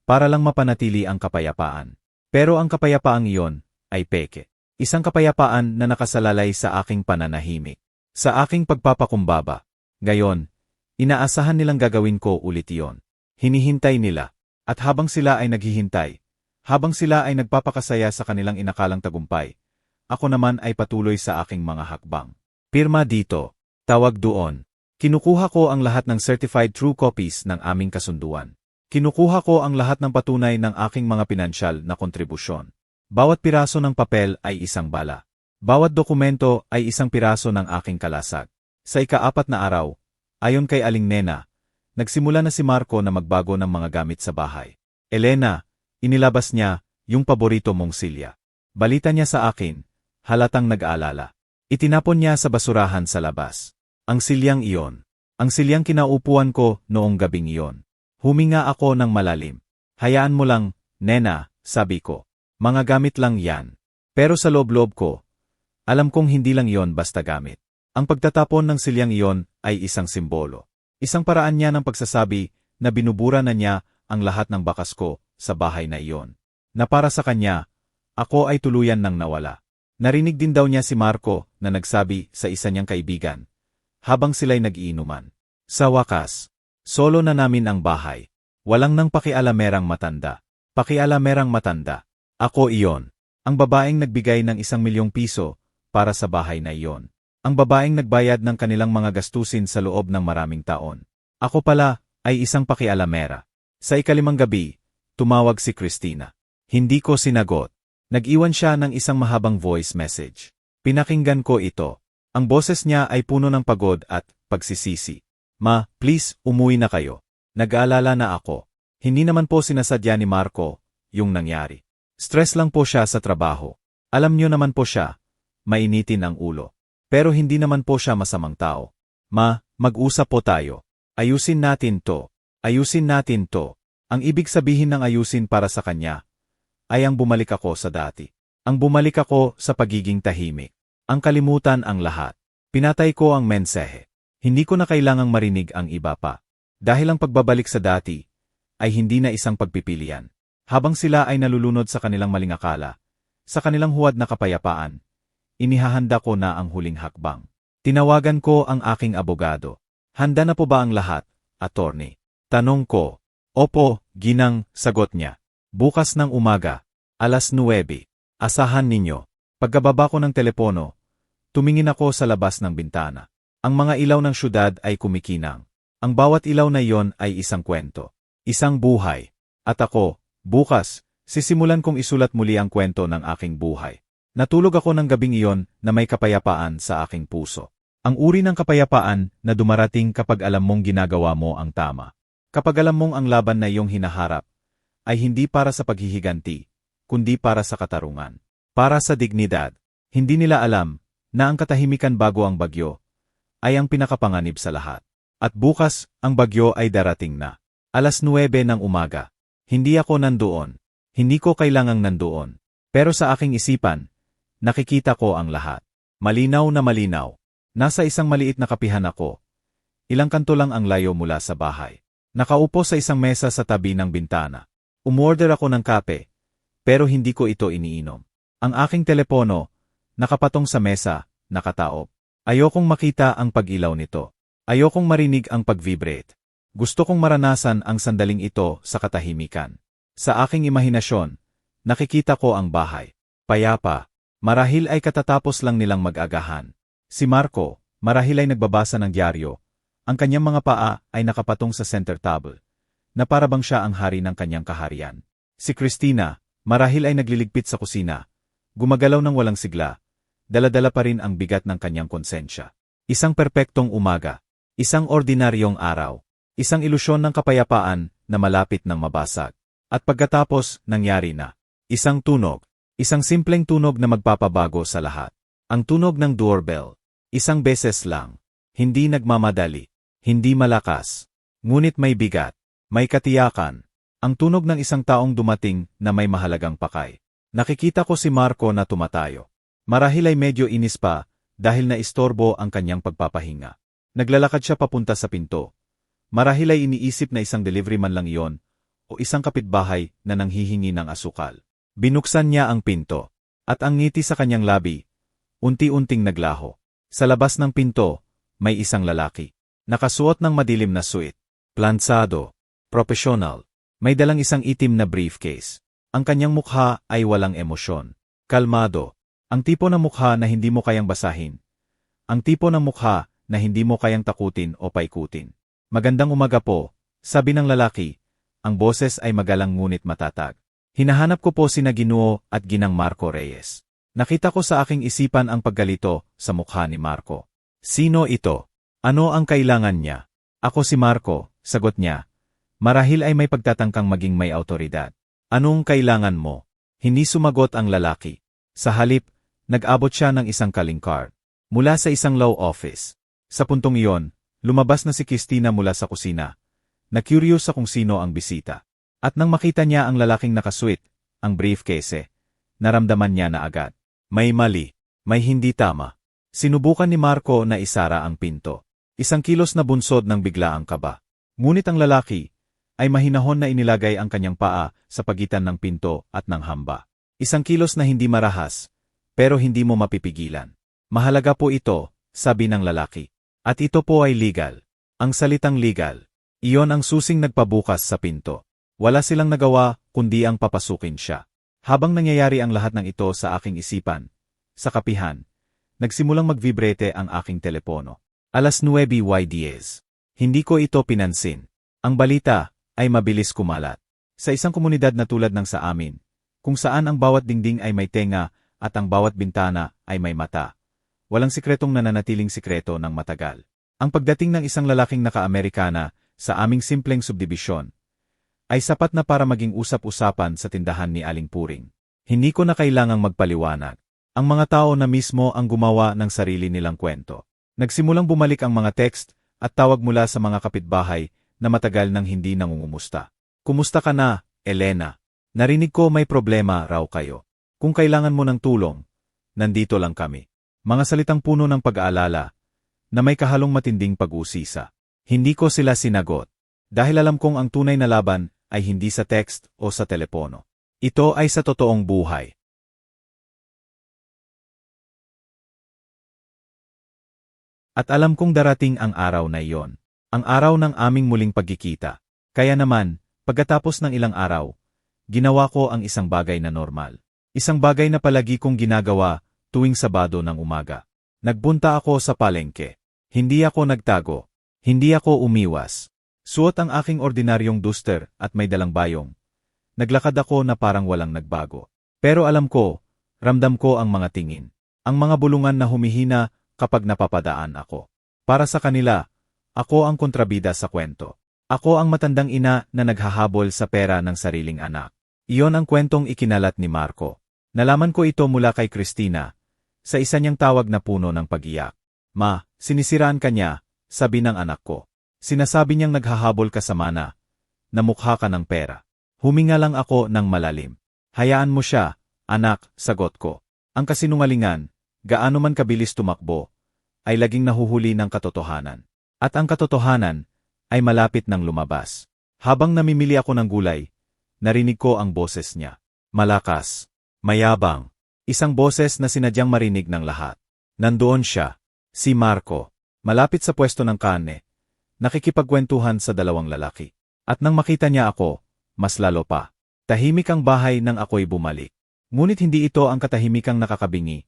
S1: para lang mapanatili ang kapayapaan. Pero ang kapayapaang iyon ay peke. Isang kapayapaan na nakasalalay sa aking pananahimik. Sa aking pagpapakumbaba. Gayon, inaasahan nilang gagawin ko ulit iyon. Hinihintay nila. At habang sila ay naghihintay, habang sila ay nagpapakasaya sa kanilang inakalang tagumpay, ako naman ay patuloy sa aking mga hakbang. Pirma dito. Tawag doon. Kinukuha ko ang lahat ng certified true copies ng aming kasunduan. Kinukuha ko ang lahat ng patunay ng aking mga pinansyal na kontribusyon. Bawat piraso ng papel ay isang bala. Bawat dokumento ay isang piraso ng aking kalasag. Sa ika-4 na araw, ayon kay Aling Nena, nagsimula na si Marco na magbago ng mga gamit sa bahay. Elena, inilabas niya yung paborito mong silya. Balita niya sa akin, halatang nag-aalala. Itinapon niya sa basurahan sa labas. Ang silyang iyon. Ang silyang kinaupuan ko noong gabing iyon. Huminga ako ng malalim. Hayaan mo lang, Nena, sabi ko. Mga gamit lang yan. Pero sa loob-loob ko, alam kong hindi lang iyon basta gamit. Ang pagtatapon ng silyang iyon ay isang simbolo. Isang paraan niya ng pagsasabi na binubura na niya ang lahat ng bakas ko sa bahay na iyon. Na para sa kanya, ako ay tuluyan ng nawala. Narinig din daw niya si Marco na nagsabi sa isa niyang kaibigan, habang sila'y nag-iinuman. Sa wakas, solo na namin ang bahay. Walang nang pakialamerang matanda. Pakialamerang matanda. Ako iyon. Ang babaeng nagbigay ng 1 milyong piso para sa bahay na iyon. Ang babaeng nagbayad ng kanilang mga gastusin sa loob ng maraming taon. Ako pala ay isang pakialamera. Sa ikalimang gabi, tumawag si Christina. Hindi ko sinagot. Nag-iwan siya ng isang mahabang voice message. Pinakinggan ko ito. Ang boses niya ay puno ng pagod at pagsisisi. Ma, please, umuwi na kayo. Nag-aalala na ako. Hindi naman po sinasadya ni Marco yung nangyari. Stress lang po siya sa trabaho. Alam niyo naman po siya, mainitin ang ulo. Pero hindi naman po siya masamang tao. Ma, mag-usap po tayo. Ayusin natin to. Ayusin natin to. Ang ibig sabihin ng ayusin para sa kanya ay ang bumalik ako sa dati. Ang bumalik ako sa pagiging tahimik. Ang kalimutan ang lahat. Pinatay ko ang mensahe. Hindi ko na kailangang marinig ang iba pa. Dahil ang pagbabalik sa dati ay hindi na isang pagpipilian. Habang sila ay nalulunod sa kanilang maling akala, sa kanilang huwad na kapayapaan, inihahanda ko na ang huling hakbang. Tinawagan ko ang aking abogado. Handa na po ba ang lahat, attorney? Tanong ko. Opo, ginang, sagot niya. Bukas ng umaga, alas 9. Asahan ninyo. Pagkababa ko ng telepono, tumingin ako sa labas ng bintana. Ang mga ilaw ng syudad ay kumikinang. Ang bawat ilaw na iyon ay isang kwento. Isang buhay. At ako, bukas, sisimulan kong isulat muli ang kwento ng aking buhay. Natulog ako ng gabing iyon na may kapayapaan sa aking puso. Ang uri ng kapayapaan na dumarating kapag alam mong ginagawa mo ang tama. Kapag alam mong ang laban na iyong hinaharap ay hindi para sa paghihiganti, kundi para sa katarungan. Para sa dignidad. Hindi nila alam na ang katahimikan bago ang bagyo ay ang pinakapanganib sa lahat. At bukas, ang bagyo ay darating na. Alas 9 ng umaga. Hindi ako nandoon. Hindi ko kailangang nandoon. Pero sa aking isipan, nakikita ko ang lahat. Malinaw na malinaw. Nasa isang maliit na kapihan ako. Ilang kanto lang ang layo mula sa bahay. Nakaupo sa isang mesa sa tabi ng bintana. Umorder ako ng kape, pero hindi ko ito iniinom. Ang aking telepono, nakapatong sa mesa, nakataob. Ayokong makita ang pag-ilaw nito. Ayokong marinig ang pag-vibrate. Gusto kong maranasan ang sandaling ito sa katahimikan. Sa aking imahinasyon, nakikita ko ang bahay. Payapa. Marahil ay katatapos lang nilang mag-agahan. Si Marco, marahil ay nagbabasa ng dyaryo. Ang kanyang mga paa ay nakapatong sa center table, na para bang siya ang hari ng kanyang kaharian. Si Christina, marahil ay nagliligpit sa kusina. Gumagalaw ng walang sigla. Dala-dala pa rin ang bigat ng kanyang konsensya. Isang perpektong umaga. Isang ordinaryong araw. Isang ilusyon ng kapayapaan na malapit ng mabasag. At pagkatapos, nangyari na. Isang tunog. Isang simpleng tunog na magpapabago sa lahat. Ang tunog ng doorbell. Isang beses lang. Hindi nagmamadali. Hindi malakas. Ngunit may bigat. May katiyakan. Ang tunog ng isang taong dumating na may mahalagang pakay. Nakikita ko si Marco na tumatayo. Marahil ay medyo inis pa dahil naistorbo ang kanyang pagpapahinga. Naglalakad siya papunta sa pinto. Marahil ay iniisip na isang delivery man lang iyon o isang kapitbahay na nanghihingi ng asukal. Binuksan niya ang pinto. At ang ngiti sa kanyang labi, unti-unting naglaho. Sa labas ng pinto, may isang lalaki. Nakasuot ng madilim na suit. Plansado. Professional. May dalang isang itim na briefcase. Ang kanyang mukha ay walang emosyon. Kalmado. Ang tipo ng mukha na hindi mo kayang basahin. Ang tipo ng mukha na hindi mo kayang takutin o paikutin. Magandang umaga po, sabi ng lalaki. Ang boses ay magalang ngunit matatag. Hinahanap ko po sina Ginoo at Ginang Marco Reyes. Nakita ko sa aking isipan ang paggalito sa mukha ni Marco. Sino ito? Ano ang kailangan niya? Ako si Marco, sagot niya. Marahil ay may pagtatangkang maging may autoridad. Anong kailangan mo? Hindi sumagot ang lalaki. Sa halip, nag-abot siya ng isang calling card. Mula sa isang law office. Sa puntong iyon, lumabas na si Christina mula sa kusina. Na-curious sa kung sino ang bisita. At nang makita niya ang lalaking nakasuit, ang briefcase, naramdaman niya na agad. May mali. May hindi tama. Sinubukan ni Marco na isara ang pinto. Isang kilos na bunsod ng biglaang kaba. Ngunit ang lalaki ay mahinahon na inilagay ang kanyang paa sa pagitan ng pinto at ng hamba. Isang kilos na hindi marahas, pero hindi mo mapipigilan. Mahalaga po ito, sabi ng lalaki. At ito po ay legal. Ang salitang legal. Iyon ang susing nagpabukas sa pinto. Wala silang nagawa kundi ang papasukin siya. Habang nangyayari ang lahat ng ito sa aking isipan, sa kapihan, Nagsimulang magvibrete ang aking telepono. Alas 9:10. Hindi ko ito pinansin. Ang balita ay mabilis kumalat. Sa isang komunidad na tulad ng sa amin, kung saan ang bawat dingding ay may tenga at ang bawat bintana ay may mata, walang sikretong nananatiling sikreto ng matagal. Ang pagdating ng isang lalaking naka-Amerikana sa aming simpleng subdibisyon ay sapat na para maging usap-usapan sa tindahan ni Aling Puring. Hindi ko na kailangang magpaliwanag. Ang mga tao na mismo ang gumawa ng sarili nilang kwento. Nagsimulang bumalik ang mga text at tawag mula sa mga kapitbahay na matagal nang hindi nangungumusta. Kumusta ka na, Elena? Narinig ko may problema raw kayo. Kung kailangan mo ng tulong, nandito lang kami. Mga salitang puno ng pag-aalala na may kahalong matinding pag-uusisa. Hindi ko sila sinagot dahil alam kong ang tunay na laban ay hindi sa text o sa telepono. Ito ay sa totoong buhay. At alam kong darating ang araw na iyon. Ang araw ng aming muling pagkikita. Kaya naman, pagkatapos ng ilang araw, ginawa ko ang isang bagay na normal. Isang bagay na palagi kong ginagawa tuwing Sabado ng umaga. Nagpunta ako sa palengke. Hindi ako nagtago. Hindi ako umiwas. Suot ang aking ordinaryong duster at may dalang bayong. Naglakad ako na parang walang nagbago. Pero alam ko, ramdam ko ang mga tingin. Ang mga bulungan na humihina kapag napapadaan ako. Para sa kanila, ako ang kontrabida sa kwento. Ako ang matandang ina na naghahabol sa pera ng sariling anak. Iyon ang kwentong ikinalat ni Marco. Nalaman ko ito mula kay Christina, sa isa niyang tawag na puno ng pag-iyak. Ma, sinisiraan ka niya, sabi ng anak ko. Sinasabi niyang naghahabol ka sa mana, na mukha ka ng pera. Huminga lang ako ng malalim. Hayaan mo siya, anak, sagot ko. Ang kasinungalingan, gaano man kabilis tumakbo, ay laging nahuhuli ng katotohanan. At ang katotohanan ay malapit ng lumabas. Habang namimili ako ng gulay, narinig ko ang boses niya. Malakas, mayabang, isang boses na sinadyang marinig ng lahat. Nandoon siya, si Marco, malapit sa pwesto ng karne, nakikipagkwentuhan sa dalawang lalaki. At nang makita niya ako, mas lalo pa. Tahimik ang bahay nang ako'y bumalik. Ngunit hindi ito ang katahimikang nakakabingi.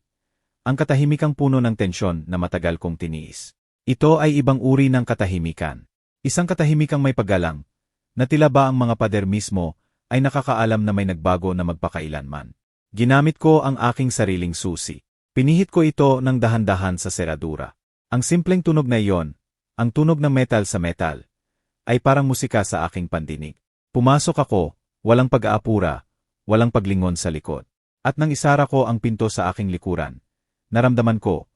S1: Ang katahimikang puno ng tensyon na matagal kong tiniis. Ito ay ibang uri ng katahimikan. Isang katahimikang may paggalang, na tila ba ang mga pader mismo ay nakakaalam na may nagbago na magpakailanman. Ginamit ko ang aking sariling susi. Pinihit ko ito ng dahan-dahan sa seradura. Ang simpleng tunog na iyon, ang tunog ng metal sa metal, ay parang musika sa aking pandinig. Pumasok ako, walang pag-aapura, walang paglingon sa likod. At nang isara ko ang pinto sa aking likuran, naramdaman ko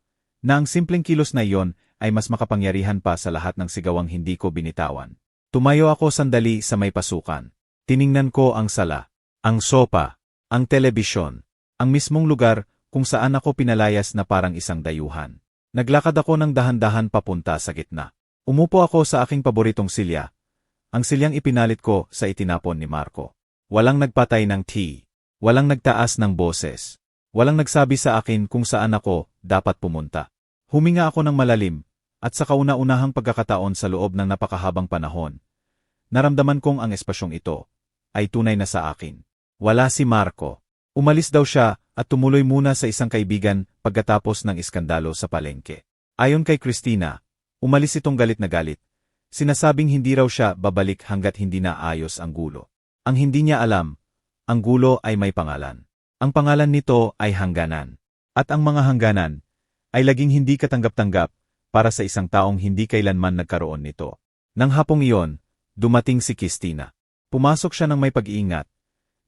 S1: na ang simpleng kilos na iyon ay mas makapangyarihan pa sa lahat ng sigawang hindi ko binitawan. Tumayo ako sandali sa may pasukan. Tiningnan ko ang sala, ang sopa, ang telebisyon, ang mismong lugar kung saan ako pinalayas na parang isang dayuhan. Naglakad ako ng dahan-dahan papunta sa gitna. Umupo ako sa aking paboritong silya, ang silyang ipinalit ko sa itinapon ni Marco. Walang nagpatay ng tea, walang nagtaas ng boses. Walang nagsabi sa akin kung saan ako dapat pumunta. Huminga ako ng malalim, at sa kauna-unahang pagkakataon sa loob ng napakahabang panahon, naramdaman kong ang espasyong ito ay tunay na sa akin. Wala si Marco. Umalis daw siya at tumuloy muna sa isang kaibigan pagkatapos ng iskandalo sa palengke. Ayon kay Christina, umalis itong galit na galit. Sinasabing hindi raw siya babalik hanggat hindi na ayos ang gulo. Ang hindi niya alam, ang gulo ay may pangalan. Ang pangalan nito ay hangganan. At ang mga hangganan ay laging hindi katanggap-tanggap para sa isang taong hindi kailanman nagkaroon nito. Nang hapong iyon, dumating si Christina. Pumasok siya ng may pag-iingat,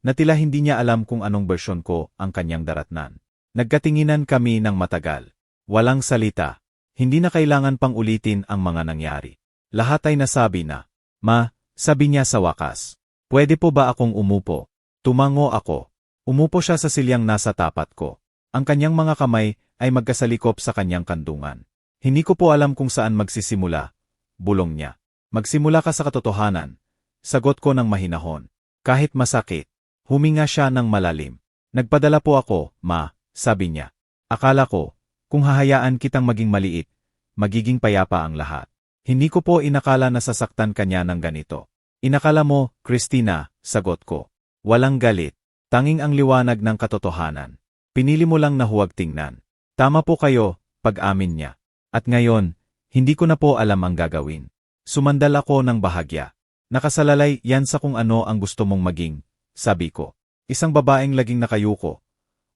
S1: na tila hindi niya alam kung anong bersyon ko ang kanyang daratnan. Nagkatinginan kami ng matagal. Walang salita. Hindi na kailangan pang ulitin ang mga nangyari. Lahat ay nasabi na. Ma, sabi niya sa wakas. Pwede po ba akong umupo? Tumango ako. Umupo siya sa silyang nasa tapat ko. Ang kanyang mga kamay ay magkasalikop sa kanyang kandungan. Hindi ko po alam kung saan magsisimula. Bulong niya. Magsimula ka sa katotohanan. Sagot ko ng mahinahon. Kahit masakit. Huminga siya ng malalim. Nagpadala po ako, ma, sabi niya. Akala ko, kung hahayaan kitang maging maliit, magiging payapa ang lahat. Hindi ko po inakala na sasaktan kanya ng ganito. Inakala mo, Christina, sagot ko. Walang galit. Tanging ang liwanag ng katotohanan. Pinili mo lang na huwag tingnan. Tama po kayo, pag-amin niya. At ngayon, hindi ko na po alam ang gagawin. Sumandal ako ng bahagya. Nakasalalay yan sa kung ano ang gusto mong maging, sabi ko. Isang babaeng laging nakayuko.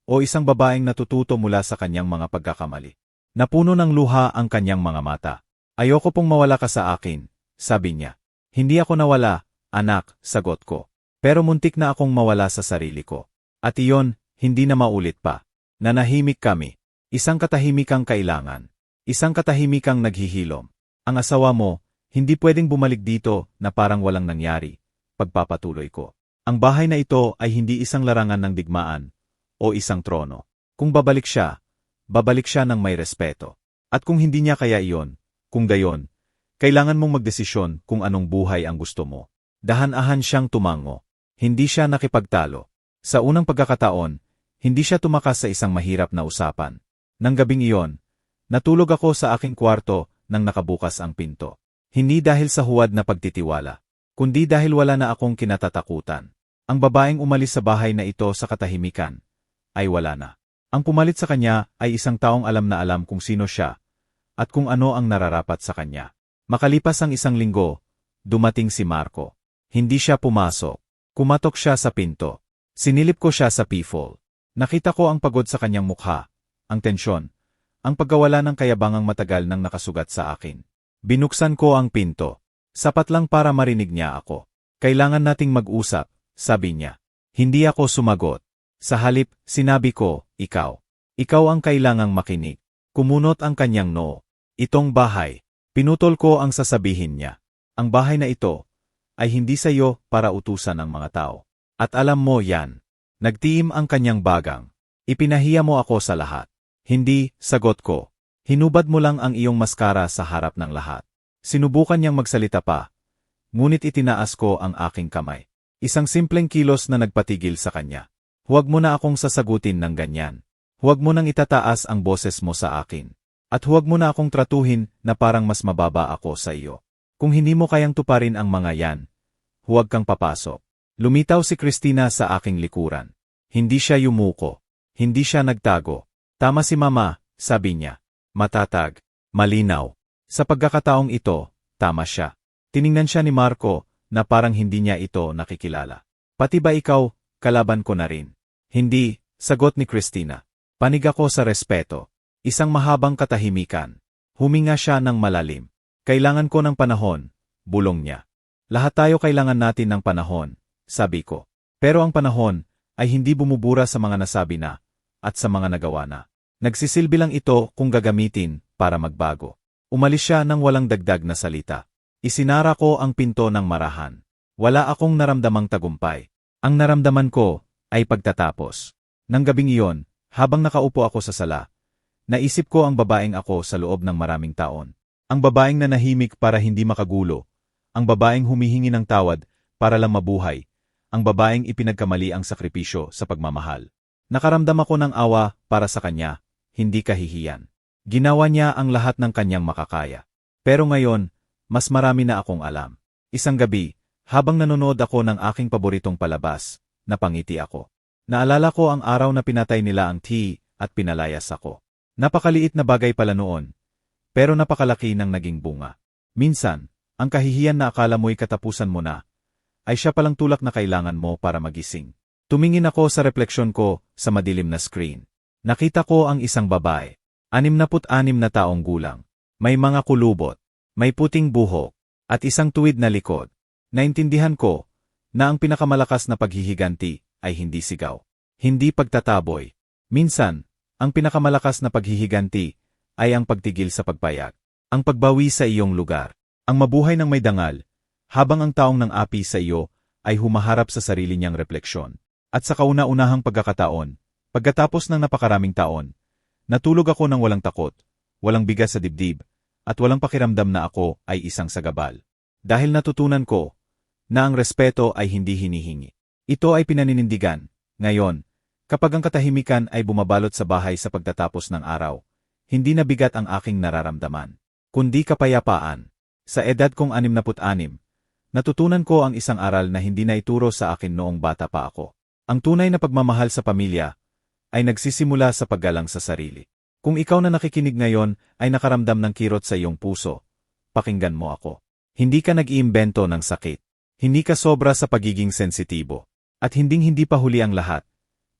S1: O isang babaeng natututo mula sa kanyang mga pagkakamali. Napuno ng luha ang kanyang mga mata. Ayoko pong mawala ka sa akin, sabi niya. Hindi ako nawala, anak, sagot ko. Pero muntik na akong mawala sa sarili ko. At iyon, hindi na maulit pa. Nanahimik kami. Isang katahimikang kailangan. Isang katahimikang naghihilom. Ang asawa mo, hindi pwedeng bumalik dito na parang walang nangyari. Pagpapatuloy ko. Ang bahay na ito ay hindi isang larangan ng digmaan o isang trono. Kung babalik siya ng may respeto. At kung hindi niya kaya iyon, kung gayon, kailangan mong magdesisyon kung anong buhay ang gusto mo. Dahan-ahan siyang tumango. Hindi siya nakipagtalo. Sa unang pagkakataon, hindi siya tumakas sa isang mahirap na usapan. Nang gabing iyon, natulog ako sa aking kwarto nang nakabukas ang pinto. Hindi dahil sa huwad na pagtitiwala, kundi dahil wala na akong kinatatakutan. Ang babaeng umalis sa bahay na ito sa katahimikan ay wala na. Ang pumalit sa kanya ay isang taong alam na alam kung sino siya at kung ano ang nararapat sa kanya. Makalipas ang isang linggo, dumating si Marco. Hindi siya pumasok. Kumatok siya sa pinto. Sinilip ko siya sa peephole. Nakita ko ang pagod sa kanyang mukha, ang tensyon, ang pagkawala ng kayabangang matagal nang nakasugat sa akin. Binuksan ko ang pinto. Sapat lang para marinig niya ako. Kailangan nating mag-usap, sabi niya. Hindi ako sumagot. Sa halip, sinabi ko, ikaw. Ikaw ang kailangang makinig. Kumunot ang kanyang noo. Itong bahay. Pinutol ko ang sasabihin niya. Ang bahay na ito ay hindi sa iyo para utusan ng mga tao. At alam mo yan. Nagtiim ang kanyang bagang. Ipinahiya mo ako sa lahat. Hindi, sagot ko. Hinubad mo lang ang iyong maskara sa harap ng lahat. Sinubukan niyang magsalita pa. Ngunit itinaas ko ang aking kamay. Isang simpleng kilos na nagpatigil sa kanya. Huwag mo na akong sasagutin ng ganyan. Huwag mo nang itataas ang boses mo sa akin. At huwag mo na akong tratuhin na parang mas mababa ako sa iyo. Kung hindi mo kayang tuparin ang mga yan, huwag kang papasok. Lumitaw si Christina sa aking likuran. Hindi siya yumuko. Hindi siya nagtago. Tama si Mama, sabi niya. Matatag. Malinaw. Sa pagkakataong ito, tama siya. Tiningnan siya ni Marco na parang hindi niya ito nakikilala. Pati ba ikaw, kalaban ko na rin? Hindi, sagot ni Christina. Panig ako sa respeto. Isang mahabang katahimikan. Huminga siya ng malalim. Kailangan ko ng panahon, bulong niya. Lahat tayo kailangan natin ng panahon, sabi ko. Pero ang panahon ay hindi bumubura sa mga nasabi na at sa mga nagawa na. Nagsisilbi lang ito kung gagamitin para magbago. Umalis siya nang walang dagdag na salita. Isinara ko ang pinto ng marahan. Wala akong naramdamang tagumpay. Ang naramdaman ko ay pagtatapos. Nang gabing iyon, habang nakaupo ako sa sala, naisip ko ang babaeng ako sa loob ng maraming taon. Ang babaeng nanahimik para hindi makagulo. Ang babaeng humihingi ng tawad para lang mabuhay. Ang babaeng ipinagkamali ang sakripisyo sa pagmamahal. Nakaramdam ako ng awa para sa kanya, hindi kahihiyan. Ginawa niya ang lahat ng kanyang makakaya. Pero ngayon, mas marami na akong alam. Isang gabi, habang nanonood ako ng aking paboritong palabas, napangiti ako. Naalala ko ang araw na pinatay nila ang T at pinalayas ako. Napakaliit na bagay pala noon, pero napakalaki ng naging bunga. Minsan, ang kahihiyan na akala mo'y katapusan mo na, ay siya palang tulak na kailangan mo para magising. Tumingin ako sa refleksyon ko sa madilim na screen. Nakita ko ang isang babae, 66 na taong gulang. May mga kulubot, may puting buhok, at isang tuwid na likod. Naintindihan ko na ang pinakamalakas na paghihiganti ay hindi sigaw, hindi pagtataboy. Minsan, ang pinakamalakas na paghihiganti ay ang pagtigil sa pagpayag, ang pagbawi sa iyong lugar, ang mabuhay ng may dangal, habang ang taong ng api sa iyo ay humaharap sa sarili niyang refleksyon. At sa kauna-unahang pagkakataon, pagkatapos ng napakaraming taon, natulog ako ng walang takot, walang bigas sa dibdib, at walang pakiramdam na ako ay isang sagabal. Dahil natutunan ko na ang respeto ay hindi hinihingi. Ito ay pinaninindigan. Ngayon, kapag ang katahimikan ay bumabalot sa bahay sa pagtatapos ng araw, hindi na bigat ang aking nararamdaman, kundi kapayapaan. Sa edad kong 66, natutunan ko ang isang aral na hindi na ituro sa akin noong bata pa ako. Ang tunay na pagmamahal sa pamilya ay nagsisimula sa paggalang sa sarili. Kung ikaw na nakikinig ngayon ay nakaramdam ng kirot sa iyong puso, pakinggan mo ako. Hindi ka nag-iimbento ng sakit. Hindi ka sobra sa pagiging sensitibo. At hindi pa huli ang lahat.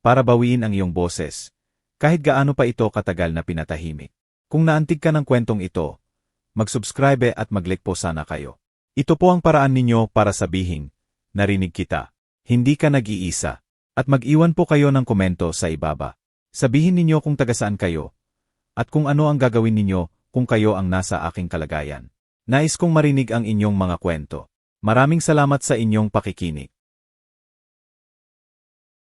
S1: Para bawiin ang iyong boses. Kahit gaano pa ito katagal na pinatahimik. Kung naantig ka ng kwentong ito, mag-subscribe at mag-like po sana kayo. Ito po ang paraan ninyo para sabihin, narinig kita. Hindi ka nag-iisa. At mag-iwan po kayo ng komento sa ibaba. Sabihin ninyo kung taga-saan kayo. At kung ano ang gagawin ninyo kung kayo ang nasa aking kalagayan. Nais kong marinig ang inyong mga kwento. Maraming salamat sa inyong pakikinig.